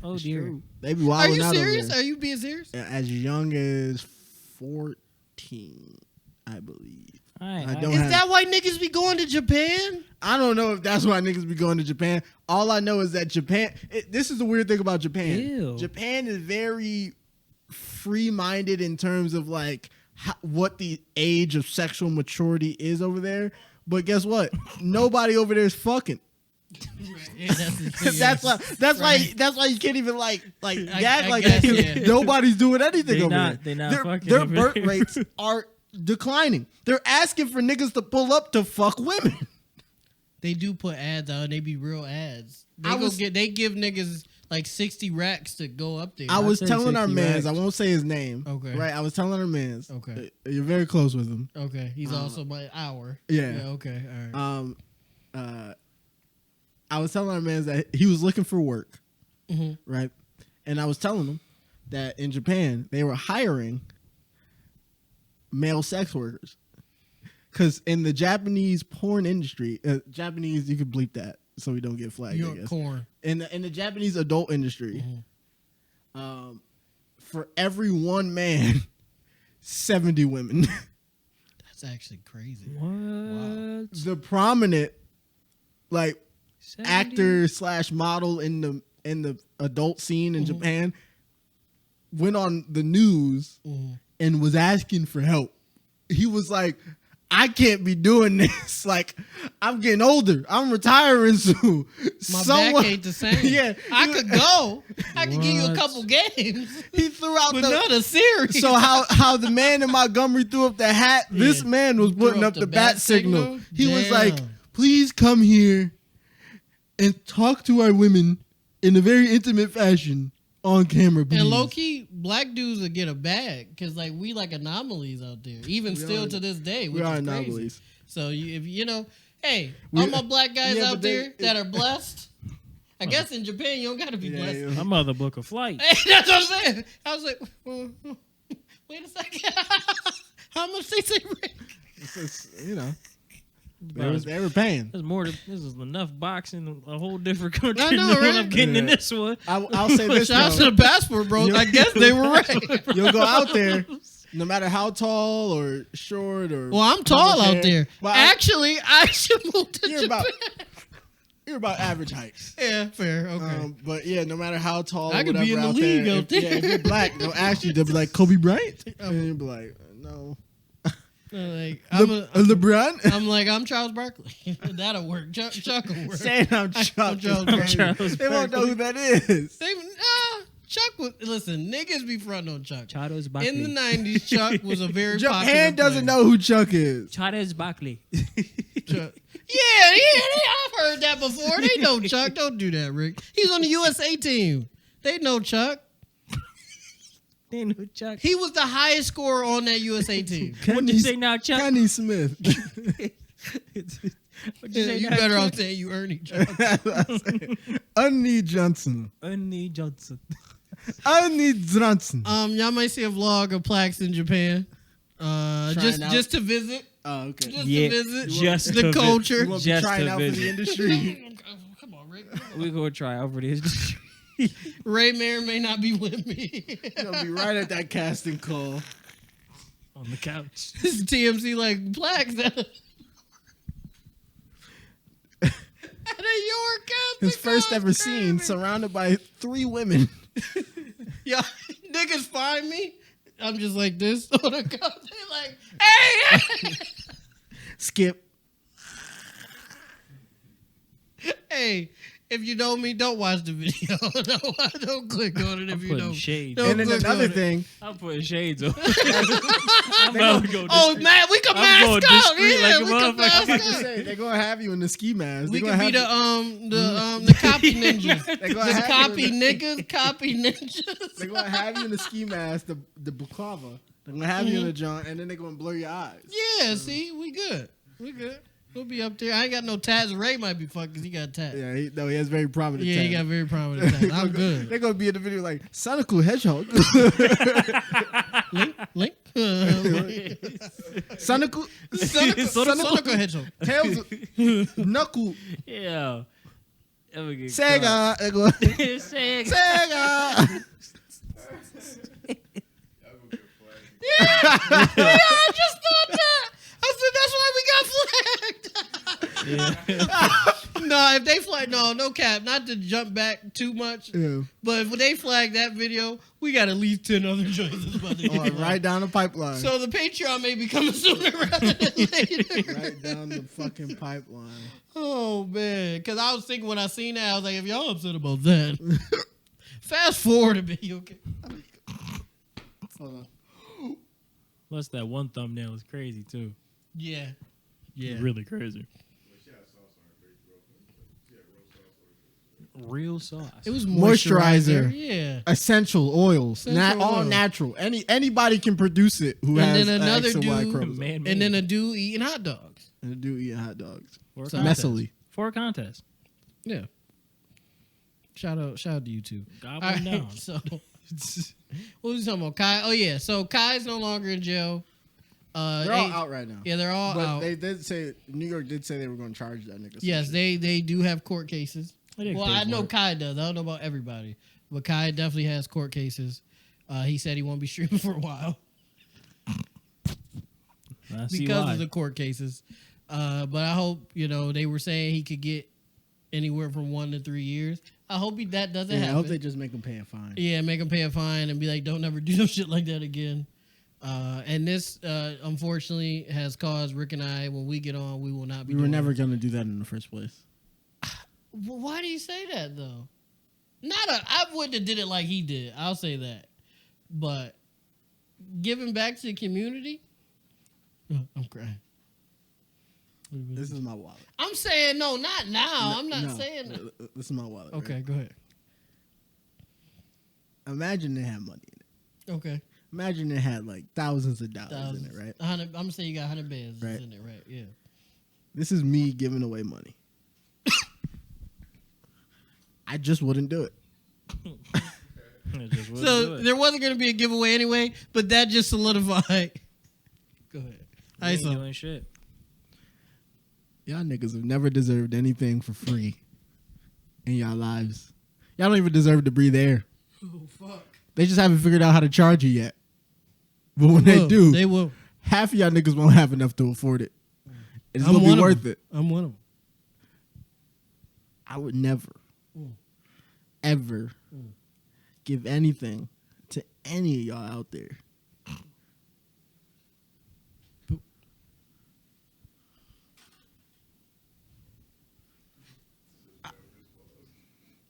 Oh, dear. They be Are wilding you out serious? over Are you being serious? there. As young as 14, I believe. I don't Is have. that why niggas be going to Japan? I don't know if that's why niggas be going to Japan. All I know is that Japan. This is the weird thing about Japan. Ew. Japan is very free-minded in terms of like what the age of sexual maturity is over there. But guess what? Nobody over there is fucking. Yeah, That's why you can't even like gag I like guess, that 'cause yeah. nobody's doing anything They over not- there. they not fucking their over birth there. rates are declining. They're asking for niggas to pull up to fuck women. They do put ads out. And they be real ads. They give niggas like 60 racks to go up there. I was say telling our 60 mans, racks. I won't say his name. Okay. Right? I was telling our mans. Okay. You're very close with him. Okay, he's also my hour. Yeah. Okay. All right. I was telling our mans that he was looking for work. Mhm. Right? And I was telling him that in Japan, they were hiring male sex workers. Because in the Japanese porn industry, Japanese, you could bleep that so we don't get flagged, I York guess. corn. In the Japanese adult industry, for every one man, 70 women. That's actually crazy. What? The prominent, like, 70? actor / model in the adult scene in Japan went on the news and was asking for help. He was like, I can't be doing this. Like, I'm getting older. I'm retiring soon. My back ain't the same. Yeah. I could go. I could give you a What? couple games, He threw out but the not a series. So how the man in Montgomery threw up the hat, this Yeah. man was Threw putting up up the the bat bat signal. signal? He was like, Damn. please come here and talk to our women in a very intimate fashion on camera, please. And low key, black dudes will get a bag because like we like anomalies out there. Even still are- to this day, we which are is crazy. anomalies. So if you know, hey, We- all my black guys Yeah, out but they- there that are blessed. I guess in Japan you don't gotta be blessed. Yeah. My mother book a flight. Hey, that's what I'm saying. I was like, wait a second. How much they say rent? It's just, you know, There's they were paying. more. This is enough boxing, a whole different country I know, than what right? I'm getting in Yeah. this one. I'll say this, Shout out though. to the passport, bro. I guess they were right. You'll go out there, no matter how tall or short or. Well, I'm tall how much out hair. there. Well, Actually, I should move to you're Japan. about you're about average heights. Yeah, fair. Okay. But yeah, no matter how tall, I or could whatever be in the out league there, out there. Yeah, if you're black, they'll ask you. They'll be like Kobe Bryant, and you'll be like, no, Like, LeBron. I'm like, I'm Charles Barkley. That'll work. Chuck will work. Saying I'm Chuck. Charles is Barkley. crazy. They won't know who that is. Chuck was, listen, niggas be fronting on Chuck. Charles In Barkley. the 90s, Chuck was a very popular Japan doesn't player. know who Chuck is. Charles Barkley. Chuck. I've heard that before. They know Chuck. Don't do that, Rick. He's on the USA team. They know Chuck. They know Chuck. He was the highest scorer on that USA team. What you say now, Chuck? Kenny Smith. What'd you say, You Dad? better off saying you Ernie Johnson. Ernie Johnson. Ernie Johnson. Ernie Johnson. Y'all might see a vlog of PLAX in Japan. Trying out. Just to visit. Oh, okay. Just Yeah, to visit just the to culture. You want to be Just trying to out for visit. the industry? Come on, Rick. We're gonna try out for this. Ray may or may not be with me. You'll be right at that casting call. On the couch. This is TMC like PLAX. At a York casting His first call, ever it's scene, crazy. surrounded by 3 women. Yeah, niggas find me. I'm just like this on the couch. They like, hey, Skip. hey. If you know me, don't watch the video. Don't click on it if I'm you putting know. shades. Don't And then click another on it. thing, I'm putting shades on. I'm about to go. Oh man, we can I'm going mask out. discreet Yeah, like a we can motherfucker. mask I was about to out. say, they're going to have you in the ski mask. We They're could gonna be have the copy ninjas. They're gonna The have copy you in niggas, copy ninjas. They're going to have you in the ski mask, the buklava. They're going to have you in the joint, and then they're going to blur your eyes. Yeah, see, we good. We good. We'll be up there. I ain't got no tats. Ray might be fucked because he got tats. Yeah, he has very prominent Yeah, he tats. got very prominent tats. I'm good. They're going to be in the video like, Sonical Hedgehog. Link. Sonical Sonical Hedgehog. Tails. Knuckle. Yeah. That would get Sega. They're going, Sega. Sega. Yeah, I just thought that. I said that's why we got flagged. No, if they flag, no cap. Not to jump back too much, Yeah. but if they flag that video, we got at least 10 other joints that's about to get flagged. Right down the pipeline. So the Patreon may be coming sooner rather than later. Right down the fucking pipeline. Oh man, because I was thinking when I seen that, I was like, if y'all upset about that, fast forward a bit, you okay? Hold on. Plus that one thumbnail is crazy too. Yeah, yeah. Really crazy. Real sauce. It was Moisturizer. Yeah. Essential oils, Essential all oil. natural. Anybody can produce it who And has then another X and Y dude- chromosomes. Man, And then a dude eating hot dogs. And do eat hot dogs. for a So- contest. Messily. For a contest. Yeah. Shout out to you two. Goblin All right, down. so what was we talking about? Kai. Oh yeah. So Kai's no longer in jail. They're all out right now. Yeah, they're all But out. they did say New York did say they were going to charge that nigga. some Yes, shit. they do have court cases. They did Well, I know paperwork. Kai does. I don't know about everybody, but Kai definitely has court cases. He said he won't be streaming for a while I see because why. of the court cases. But I hope they were saying he could get anywhere from 1 to 3 years. I hope that doesn't Yeah, I happen. hope they just make him pay a fine. Yeah, make him pay a fine and be like, don't ever do no shit like that again. And this, unfortunately, has caused Rick and I, when we get on, we will not be We were doing never it. going to do that in the first place. Well, why do you say that, though? I wouldn't have did it like he did. I'll say that. But giving back to the community, I'm crying. This is my wallet. I'm saying, no, not now. I'm not No, saying that. This is my wallet. right? Okay, go ahead. Imagine they had money in it. Okay. Imagine it had like thousands of dollars in it, right? 100, I'm going to say you got 100 bands Right. in it, right? Yeah. This is me giving away money. I just wouldn't do it. It just wouldn't do So it. there wasn't going to be a giveaway anyway, but that just solidified. Go ahead. We ain't ISO. doing shit. Y'all niggas have never deserved anything for free in y'all lives. Y'all don't even deserve to breathe air. Oh, fuck. They just haven't figured out how to charge you yet. But when they do, They will. half of y'all niggas won't have enough to afford it. It's I'm gonna one be of worth them. it. I'm one of them. I would never, ever give anything to any of y'all out there.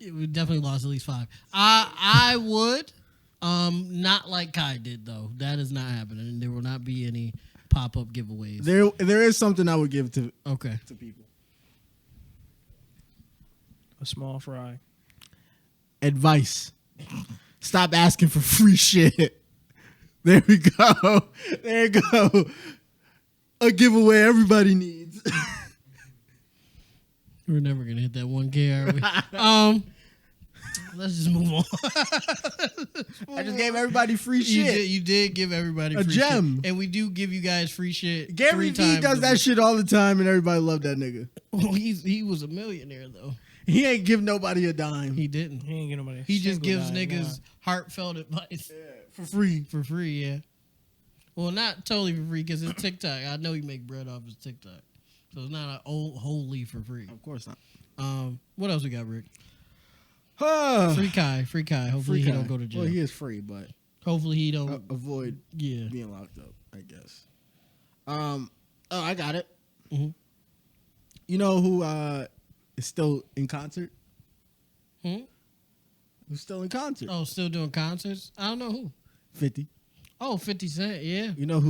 We definitely lost at least 5. I would, not like Kai did though. That is not happening. There will not be any pop-up giveaways. There is something I would give to Okay. people. A small fry. Advice. Stop asking for free shit. There we go. There you go. A giveaway everybody needs. We're never gonna hit that 1K, are we? Let's just move on. I just gave everybody free shit. You did give everybody A free gem. shit. And we do give you guys free shit. Gary 3 Vee times does a that week. shit all the time, and everybody loved that nigga. Well, he was a millionaire though. He ain't give nobody a dime. He didn't. He ain't getting nobody. He just gives single dime, niggas heartfelt advice for free. for free. Yeah. Well, not totally for free because it's TikTok. I know he make bread off his TikTok, so it's not wholly for free. Of course not. What else we got, Rick? Free Free Kai. Hopefully he don't go to jail. Well, he is free, but Hopefully he don't. avoid Yeah. being locked up, I guess. Oh, I got it. Mhm. You know who is still in concert? Hmm? Who's still in concert? Oh, still doing concerts? I don't know who. 50. Oh, 50 Cent. Yeah. You know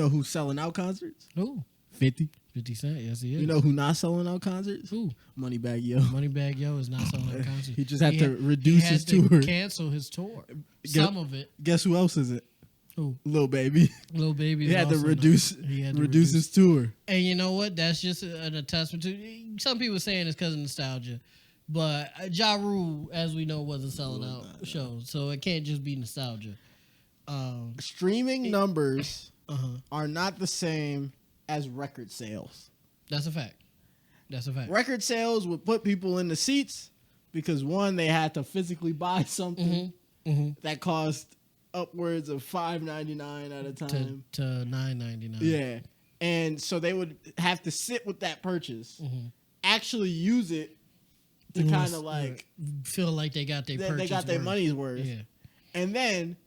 who's selling out concerts? Who? 50. 50 Cent. Yes, he is. You know who not selling out concerts? who? Moneybag Yo. Moneybag Yo is not selling out concerts. He just had to he reduce had his to tour. Cancel his tour. Guess- Some of it. Guess who else is it? Who? Lil Baby. Lil Baby. He is had to also reduce not- he had to reduce his tour. And you know what? That's just an attestment to. Some people saying it's because of nostalgia, but Ja Rule, as we know, wasn't selling out shows, so it can't just be nostalgia. Streaming numbers Uh-huh. are not the same as record sales. That's a fact. That's a fact. Record sales would put people in the seats because one, they had to physically buy something that cost upwards of $5.99 at a time. To $9.99. Yeah. And so they would have to sit with that purchase, actually use it to kind of like feel like they got their they got their money's worth. Yeah. And then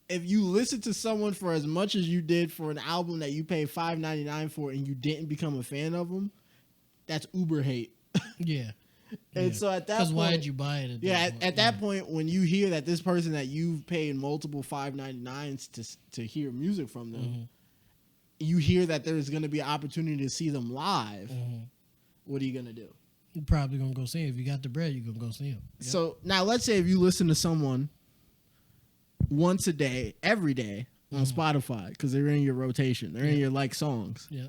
if you listen to someone for as much as you did for an album that you paid $5.99 for and you didn't become a fan of them, that's Uber hate. Yeah. And so at that Because point, why did you buy it? at that point, when you hear that this person that you've paid multiple $5.99s to hear music from them, you hear that there's going to be an opportunity to see them live. What are you going to do? You're probably gonna go see him. If you got the bread, you're gonna go see him. Yep. So now let's say if you listen to someone once a day, every day on Spotify, because they're in your rotation, they're in your like songs. Yeah.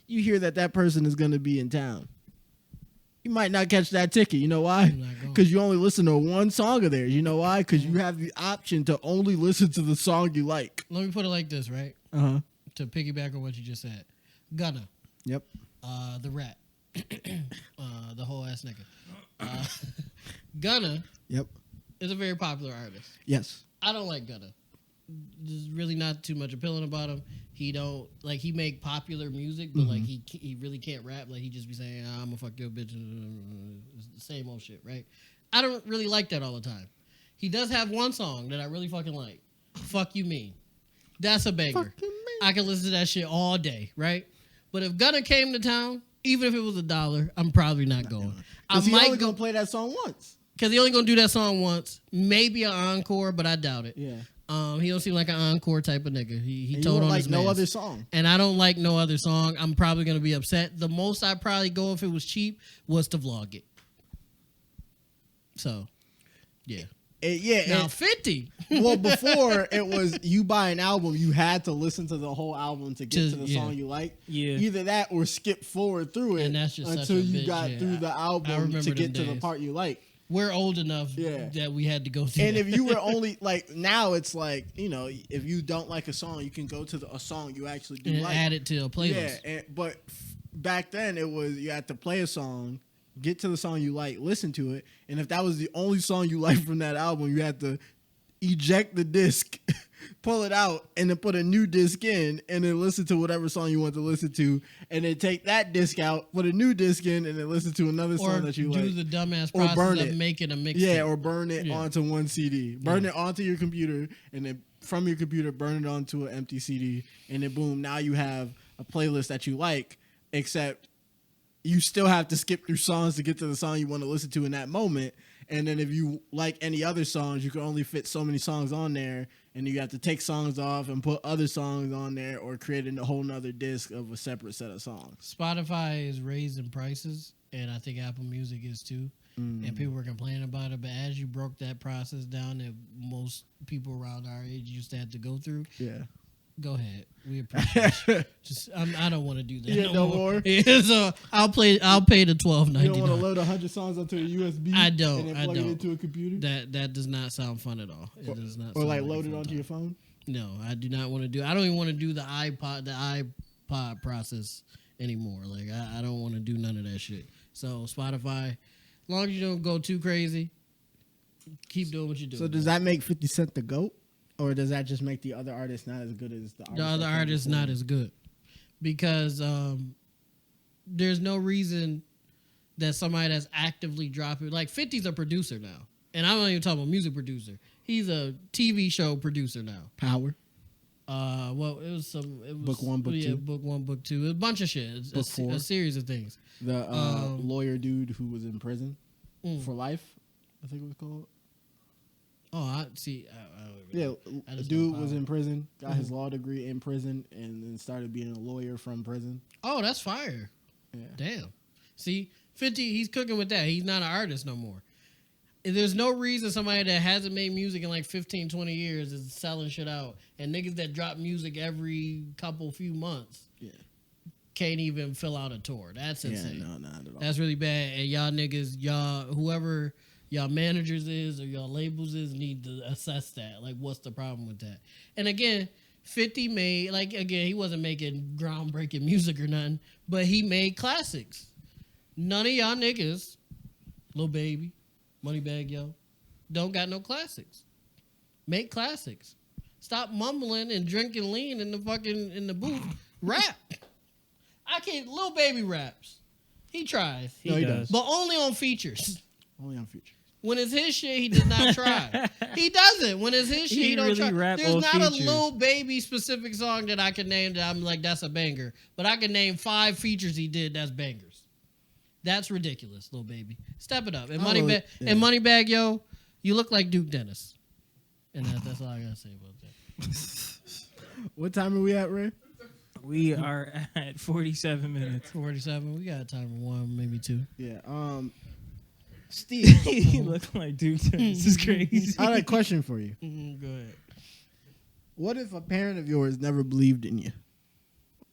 You hear that person is going to be in town. You might not catch that ticket. You know why? I'm not going. Because you only listen to one song of theirs. You know why? Because you have the option to only listen to the song you like. Let me put it like this, right? Uh-huh. To piggyback on what you just said. Gunna, Yep. the rat, the whole ass nigga. Gunna Yep. is a very popular artist. Yes. I don't like Gunna. There's really not too much appealing about him. He don't like he make popular music, but like he really can't rap. Like he just be saying, "I'm gonna fuck your bitch," it's the same old shit, right? I don't really like that all the time. He does have one song that I really fucking like. "Fuck You Mean." That's a banger. I can listen to that shit all day, right? But if Gunna came to town, even if it was $1, I'm probably not going. I Because he might only go going to play that song once. because he only gonna do that song once, maybe an encore, but I doubt it. Yeah. He don't seem like an encore type of nigga. He And you told don't on like his no mans. other song. And I don't like no other song. I'm probably gonna be upset. The most I'd probably go if it was cheap was to vlog it. So, yeah. Now 50. Well, before it was you buy an album, you had to listen to the whole album to get to the Yeah. song you like. Yeah. Either that or skip forward through it And that's just such until a you bitch, got yeah. through the I album remember to them get to the days. part you like. We're old enough Yeah. that we had to go through. And that. if you were only like now, it's like if you don't like a song, you can go to a song you actually do and like. add it to a playlist. Yeah, but back then it was you had to play a song, get to the song you like, listen to it, and if that was the only song you liked from that album, you had to eject the disc, pull it out, and then put a new disc in, and then listen to whatever song you want to listen to, and then take that disc out, put a new disc in, and then listen to another Or song that you do like. the dumbass Or burn process it. of making a mixtape. Yeah, or burn it Yeah. onto one CD. Burn it onto your computer, and then from your computer, burn it onto an empty CD, and then boom, now you have a playlist that you like, except you still have to skip through songs to get to the song you want to listen to in that moment. And then if you like any other songs, you can only fit so many songs on there, and you have to take songs off and put other songs on there or create a whole nother disc of a separate set of songs. Spotify is raising prices, and I think Apple Music is too. And people were complaining about it, but as you broke that process down that most people around our age used to have to go through, Yeah. Go ahead. We appreciate you. Just I don't want to do that Yeah, no more? Yeah, so I'll pay the $12.99. You don't want to load 100 songs onto a USB. I don't. And then I plug don't. it into a computer. That does not sound fun at all. It does not. Or sound like a load it fun onto time. your phone. No, I do not want to do. I don't even want to do the iPod process anymore. Like I don't want to do none of that shit. So Spotify, as long as you don't go too crazy, keep doing what you're doing. So does that make 50 Cent the GOAT? Or does that just make the other artists not as good as the artist? The other artist not as good because there's no reason that somebody that's actively dropping like 50's a producer now, and I'm not even talking about music producer. He's a TV show producer now. Power. Well, it was Book 1, Book 2. Book 1, Book 2. A bunch of shit. It's Book 4. a series of things. The lawyer dude who was in prison for life, I think it was called. Oh, I see. Yeah, I a just dude know was Power. in prison, got his law degree in prison, and then started being a lawyer from prison. Oh, that's fire. Yeah. Damn. See, 50, he's cooking with that. He's not an artist no more. There's no reason somebody that hasn't made music in like 15, 20 years is selling shit out. And niggas that drop music every few months can't even fill out a tour. That's insane. Yeah, no, not at all. That's really bad. And y'all niggas, whoever y'all managers is or y'all labels is need to assess that. Like, what's the problem with that? And again, 50 made, like, again, he wasn't making groundbreaking music or nothing, but he made classics. None of y'all niggas, Lil Baby, Moneybagg Yo, don't got no classics. Make classics. Stop mumbling and drinking lean in the booth. Rap. I can't. Lil Baby raps. He tries. No, he does. But only on features. Only on features. When it's his shit, he does not try. He doesn't. When it's his shit, he don't really try. rap There's on not features. a Lil Baby specific song that I can name that I'm like, that's a banger. But I can name 5 features he did that's bangers. That's ridiculous, Lil Baby. Step it up. And Moneybagg Yo, you look like Duke Dennis. And that's all I gotta say about that. What time are we at, Ray? We are at 47 minutes. 47. We got time for 1, maybe 2. Yeah. Steve, He looked like Duke. This is crazy. I had a question for you. Go ahead. What if a parent of yours never believed in you?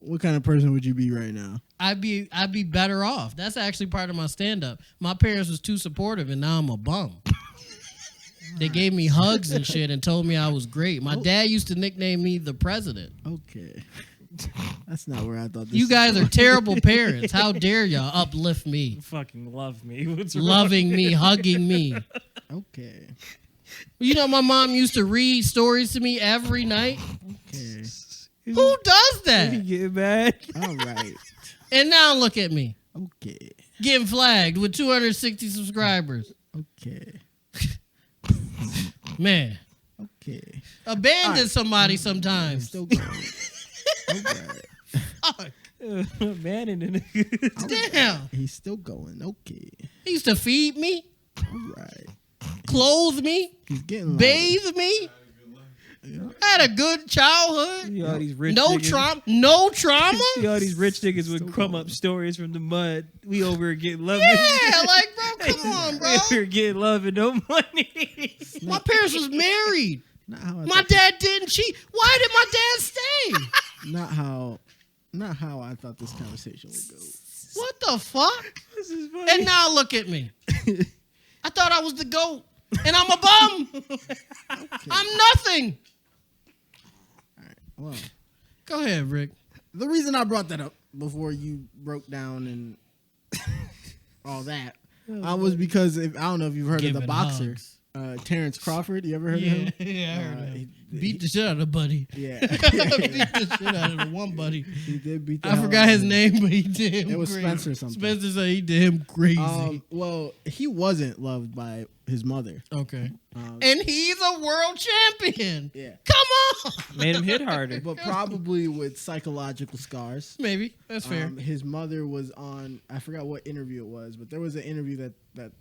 What kind of person would you be right now? I'd be better off. That's actually part of my stand up. My parents was too supportive and now I'm a bum. They gave me hugs and shit and told me I was great. My dad used to nickname me the president. Okay. That's not where I thought this You was guys going. are terrible parents. How dare y'all uplift me, You fucking love me. What's wrong? loving me, hugging me. Okay. You know, my mom used to read stories to me every night. Okay. Who does He that? get mad. All right. And now look at me, Okay. getting flagged with 260 subscribers. Okay. Man, Okay. abandon somebody sometimes. Still going. All right. Fuck. Man in the nigga. Damn. He's still going. Okay. He used to feed me, All right. clothe me, He's getting louder. bathe me. I had a good childhood. See all these rich No niggas. trauma. No trauma. See all these rich niggas would crumb up stories from the mud. We over here getting love. Yeah, like, bro, come on, bro. We over here getting love and no money. My parents was married. Not how I My thought, dad didn't cheat. Why did my dad stay? not how I thought this conversation would go. What the fuck? This is funny. And now look at me. I thought I was the GOAT, and I'm a bum. I'm nothing. All right. Well, Go ahead, Rick. the reason I brought that up before you broke down and all that was because I don't know if you've heard of the Giving boxer, hugs. Terrence Crawford. You ever heard of him? Yeah, I heard of him. he- Beat the shit out of the buddy. Yeah. Beat the shit out of the one buddy. He did beat the I hell forgot out his of him. name, but he did him It was crazy. Spencer something. Spencer said he did him crazy. Well, he wasn't loved by his mother. Okay. Um, And he's a world champion. Yeah. Come on. Made him hit harder. But probably with psychological scars. Maybe. That's fair. His mother was on, I forgot what interview it was, but there was an interview that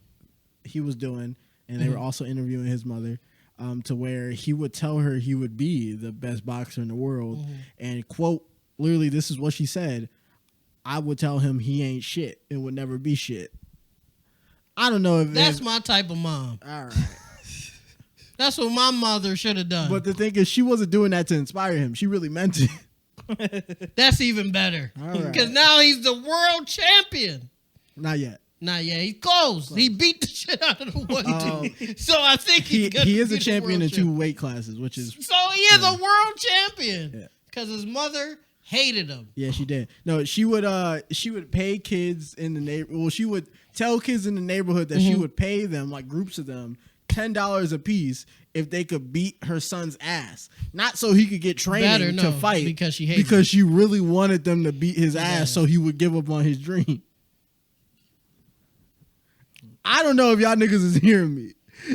he was doing, and they were also interviewing his mother, to where he would tell her he would be the best boxer in the world. And, quote, literally, this is what she said, I would tell him he ain't shit and would never be shit. I don't know if That's my type of mom. all right. That's what my mother should have done. But the thing is, she wasn't doing that to inspire him. She really meant it. That's even better. All right. Because now he's the world champion. Not yet. Not yet. He's close. He beat the shit out of the one dude. So I think He is a champion in 2 weight classes, which is... So he is a world champion. Yeah. Because his mother hated him. Yeah, she did. No, she would pay kids in the neighborhood. Well, she would tell kids in the neighborhood that she would pay them, like groups of them, $10 a piece if they could beat her son's ass. Not so he could get training to fight, because she hated because she really wanted them to beat his ass so he would give up on his dream. I don't know if y'all niggas is hearing me.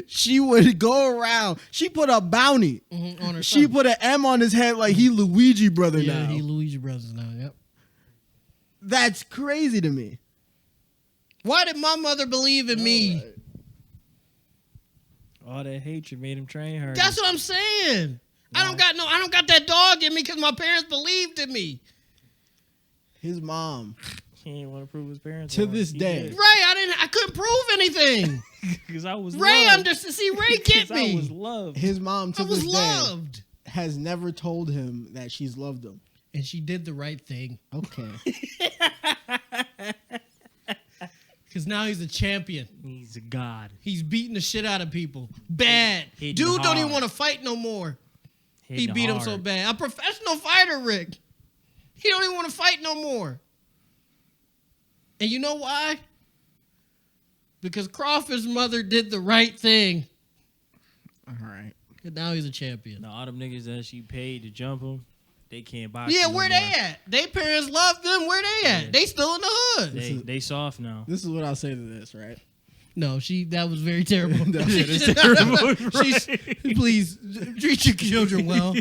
She would go around. She put a bounty. On her She son. put an M on his head like he Luigi brother Yeah, now. he Luigi Brothers now. Yep. That's crazy to me. Why did my mother believe in me? All that hatred made him train her. That's what I'm saying. I don't got that dog in me because my parents believed in me. His mom, He didn't want to prove his parents To wrong. this He day. did. Ray, I couldn't prove anything. Because I was Ray loved. Ray get 'Cause me. I was loved. his mom I to was this day loved. has never told him that she's loved him. And she did the right thing. Okay. Because now he's a champion. He's a god. He's beating the shit out of people. Bad. Hitting Dude don't even hard. want to fight no more. He Hitting beat him hard. so bad. A professional fighter, Rick. He don't even want to fight no more. And you know why? Because Crawford's mother did the right thing. All right. And now he's a champion. Now, all them niggas that she paid to jump him, they can't box. Yeah, him no where they more. at? They parents love them. Where they at? Yeah. They still in the hood. They soft now. This is what I'll say to this, right? No, that was very terrible. That is terrible. Please treat your children well.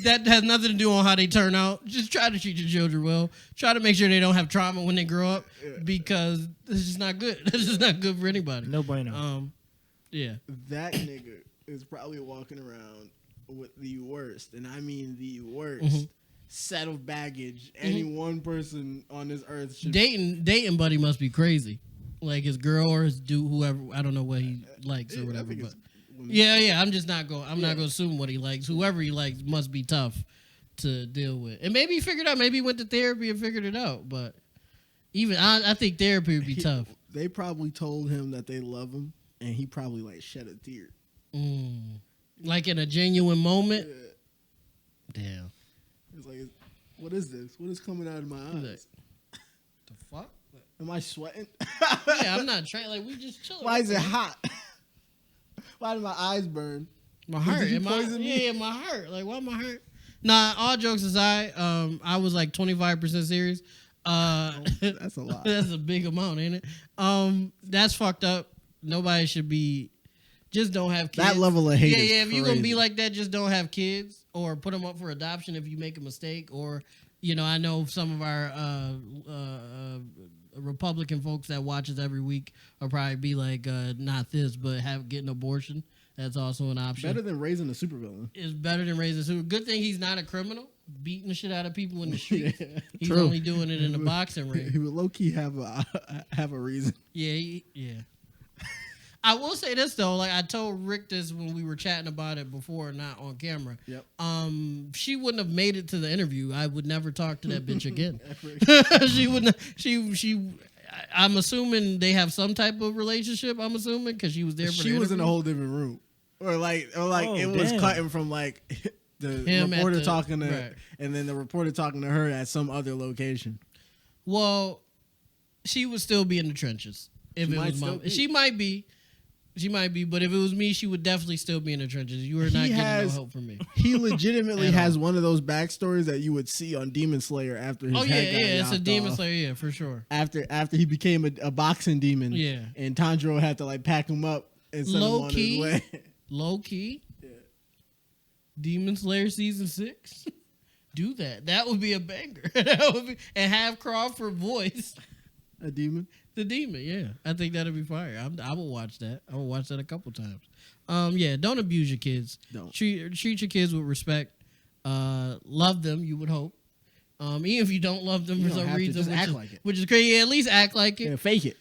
That has nothing to do on how they turn out. Just try to treat your children well. Try to make sure they don't have trauma when they grow up, because it's just not good. It's just not good for anybody. No bueno. Yeah. That nigga is probably walking around with the worst, and I mean the worst, set of baggage any one person on this earth should. Dating buddy must be crazy. Like his girl or his dude, whoever. I don't know what he likes or I whatever. think But it's women. yeah. I'm not going to assume what he likes. Whoever he likes must be tough to deal with. And maybe he figured out. Maybe he went to therapy and figured it out. But even I think therapy would be tough. They probably told him that they love him, and he probably like shed a tear. Like in a genuine moment. Damn. It's like, what is this? What is coming out of my eyes? The fuck? Am I sweating? Yeah, I'm not trying. Like we just chilling. Why is it hot? Why do my eyes burn? My heart? Did you Am I? poison me? Yeah, my heart. Like why my heart? Nah. All jokes aside, I was like 25% serious. That's a lot. That's a big amount, ain't it? That's fucked up. Nobody should be. Just don't have kids. That level of hate Yeah, is yeah. If you're gonna be crazy. like that, just don't have kids or put them up for adoption if you make a mistake. Or, you know, I know some of our Republican folks that watch us every week will probably be like, not this, but get an abortion. That's also an option. Better than raising a supervillain. It's better than raising a super. Good thing he's not a criminal, beating the shit out of people in the street. Yeah, He's true. only doing it in a boxing ring. He would low key have a reason. Yeah, yeah. I will say this though, like I told Rick this when we were chatting about it before, not on camera. Yep. She wouldn't have made it to the interview. I would never talk to that bitch again. She wouldn't. She. I'm assuming they have some type of relationship. I'm assuming because she was there. For She the was in a interview. whole different room, or like Oh, it was damn. cutting from like the Him at reporter the- talking to, right. and then the reporter talking to her at some other location. Well, she would still be in the trenches. If She it might was still my, be. she might be. She might be, but if it was me, she would definitely still be in the trenches. You are not getting no help from me. He legitimately At has all. one of those backstories that you would see on Demon Slayer after his Oh yeah, head got yeah, it's a knocked demon off. slayer, yeah, for sure. After he became a boxing demon, Yeah. and Tanjiro had to like pack him up and send him Low on key. his way. Low key. Yeah. Demon Slayer season 6. Do that. That would be a banger. That would be, and have Crawford voice A demon. the demon. Yeah, I think that'd be fire. I will watch that. I will watch that a couple times. Yeah, don't abuse your kids. Don't. Treat your kids with respect. Love them. You would hope. Even if you don't love them You for don't some have to, reason, just which act is, like it. which is crazy. Yeah, at least act like it. Yeah, fake it.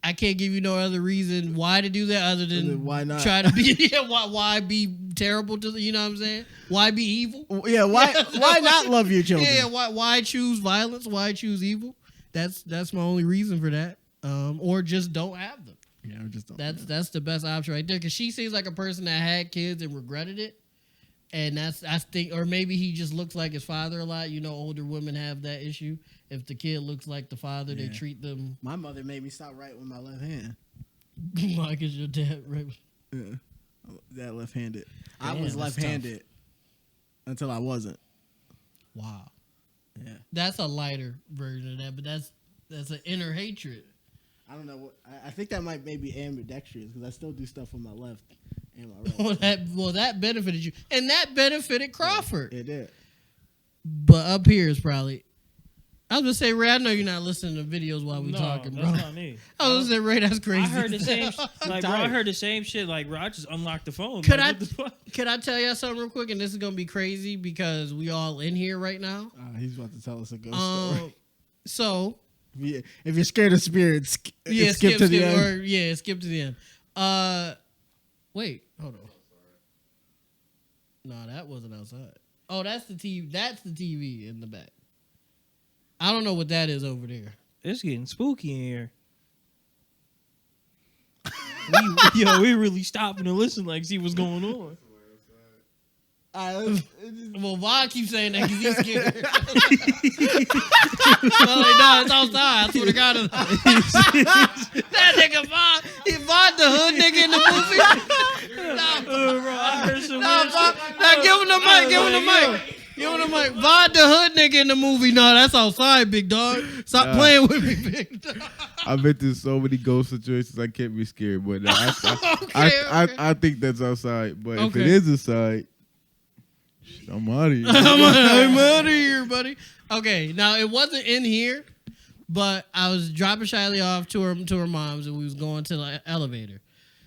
I I can't give you no other reason why to do that other than Why not? try to be why be terrible to the, you know what I'm saying? Why be evil? Yeah, why not love your children? Yeah, why choose violence? Why choose evil? That's my only reason for that. Or just don't have them. Yeah, we just don't. That's the best option right there. Because she seems like a person that had kids and regretted it, and I think, or maybe he just looks like his father a lot. You know, older women have that issue. If the kid looks like the father, they treat them. My mother made me stop writing with my left hand. Why? Because your dad, right? Yeah, that left-handed. I Damn, was that's left-handed until I wasn't. Wow. Yeah, That's a lighter version of that, but that's an inner hatred. I don't know what. I think that might maybe ambidextrous because I still do stuff with my left and my right. Well, that benefited you, and that benefited Crawford. It did. But up here is probably. I was gonna say, Ray, I know you're not listening to videos while we talking, bro. That's not me. I was gonna say, Ray, that's crazy. I heard the same. Like, bro, I heard the same shit. Like, bro, I just unlocked the phone. Could like, what the fuck? Could I tell you something real quick? And this is gonna be crazy because we all in here right now. He's about to tell us a ghost story. So If you're scared of spirits, skip to the end. Skip to the end. Wait, hold on. No, that wasn't outside. Oh, that's the TV. That's the TV in the back. I don't know what that is over there. It's getting spooky in here. we really stopping to listen, like, see what's going on. Well, Vaughn keeps saying that because he's scared. I'm like, no, it's outside. I swear to God. That nigga Vaughn, he Vaughn the hood nigga in the movie. Bro, I heard some Nah, weird Vaughn, shit. nah, give him the mic. Give him the mic. Give him the mic. Vaughn the hood nigga in the movie. No, that's outside, big dog. Stop playing with me, big dog. I've been through so many ghost situations I can't be scared, but Okay. I think that's outside. But if Okay. it is inside, I'm out of here. I'm out of here, buddy. Okay, now it wasn't in here, but I was dropping Shiley off to her mom's, and we was going to the elevator.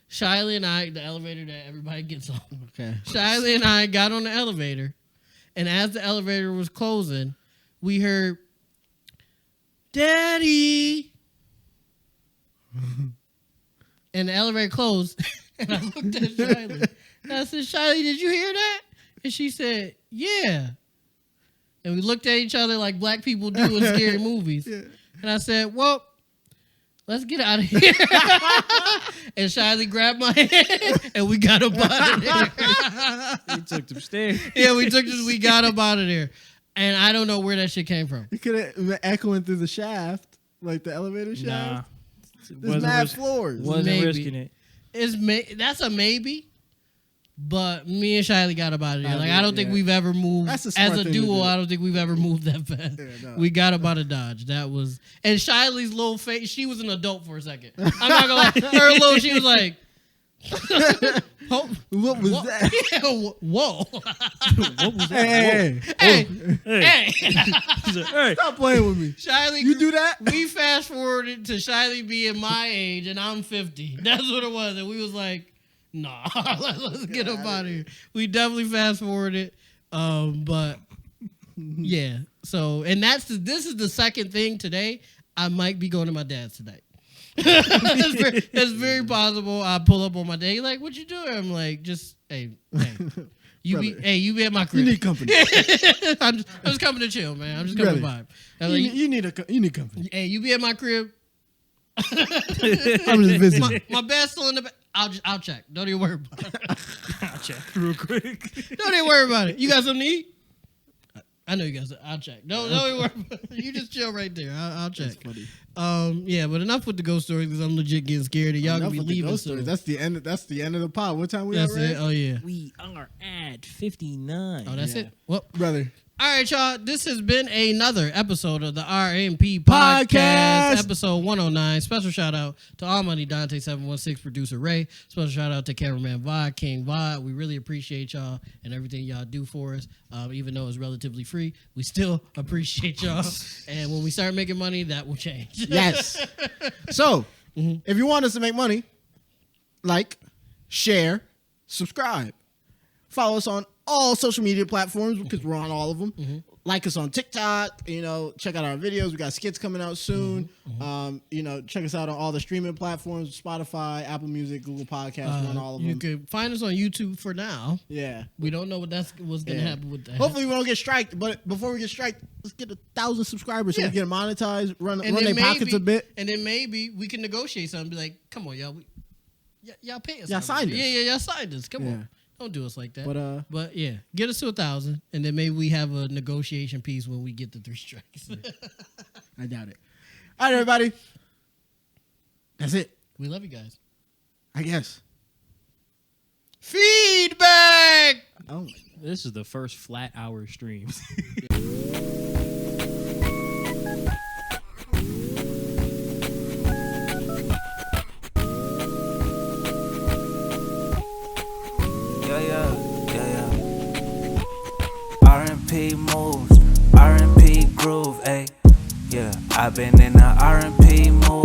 Shiley and I, the elevator that everybody gets on. Okay. Shiley and I got on the elevator, and as the elevator was closing, we heard, "Daddy," and the elevator closed. And I looked at Shiley, and I said, "Shiley, did you hear that?" And she said, "Yeah." And we looked at each other like black people do in scary movies. Yeah. And I said, "Well, let's get out of here." And Shiley grabbed my hand and we got up out of there. We took them stairs. Yeah, we got up out of there. And I don't know where that shit came from. You could have echoing through the shaft, like the elevator shaft. Nah. There's mad floors. Wasn't Maybe. risking it. That's a maybe. But me and Shiley got up out of there. Like, I don't think yeah. we've ever moved That's a smart as a thing to duo. do. I don't think we've ever moved that fast. Yeah, no. We got up out of Dodge. That was, and Shiley's little face. She was an adult for a second. I'm not gonna lie. Her little, she was like, oh, What was that? Yeah, whoa, What was that? Hey, hey. He's like, hey. stop playing with me. Shiley, You do that? We fast forwarded to Shiley being my age, and I'm 50. That's what it was, and we was like, nah, let's get up out of here. We definitely fast forwarded, but yeah. So, and this is the second thing today. I might be going to my dad's tonight. It's very possible. I pull up on my dad. He's like, "What you doing?" I'm like, "Just you be at my crib. You need company. I'm just coming to chill, man. I'm just coming to Brother, vibe." I'm like, You need company. "Hey, you be at my crib." I'm just visiting. My bed's still in the back. I'll check. Don't even worry about it. I'll check real quick. Don't even worry about it. You got something to eat? I know you guys. I'll check. Don't even worry about it. You just chill right there. I'll check. That's funny. Yeah, but enough with the ghost stories because I'm legit getting scared and y'all Enough gonna be with the leaving ghost soon. stories. That's the end of the pod. What time we That's at, Ray? it. Oh yeah. We are at 59. Oh, that's Yeah. it. Well, Brother. all right, y'all. This has been another episode of the RMP Podcast. Podcast, episode 109. Special shout out to All Money Dante 716, producer Ray. Special shout out to cameraman Vod, King Vod. We really appreciate y'all and everything y'all do for us. Even though it's relatively free, we still appreciate y'all. And when we start making money, that will change. Yes. So, if you want us to make money, like, share, subscribe. Follow us on all social media platforms because we're on all of them. like us on TikTok. You know, check out our videos. We got skits coming out soon. You know, check us out on all the streaming platforms: Spotify, Apple Music, Google Podcasts, on all of them. You can find us on YouTube for now. Yeah. We don't know what's gonna happen with that. Hopefully we don't get striked, but before we get striked, let's get 1,000 subscribers so we get monetized, run And their then pockets a bit. And then maybe we can negotiate something. Be like, come on, y'all. Y'all pay us. Y'all something. signed us. Yeah, y'all signed us. Come Yeah. on. Don't do us like that. But yeah, get us to 1,000, and then maybe we have a negotiation piece when we get the 3 strikes. I doubt it. All right, everybody. That's it. We love you guys. I guess. Feedback. Oh. This is the first flat hour stream. Yeah. R&P moves, R&P groove, ayy. Yeah, I've been in the R&P mood.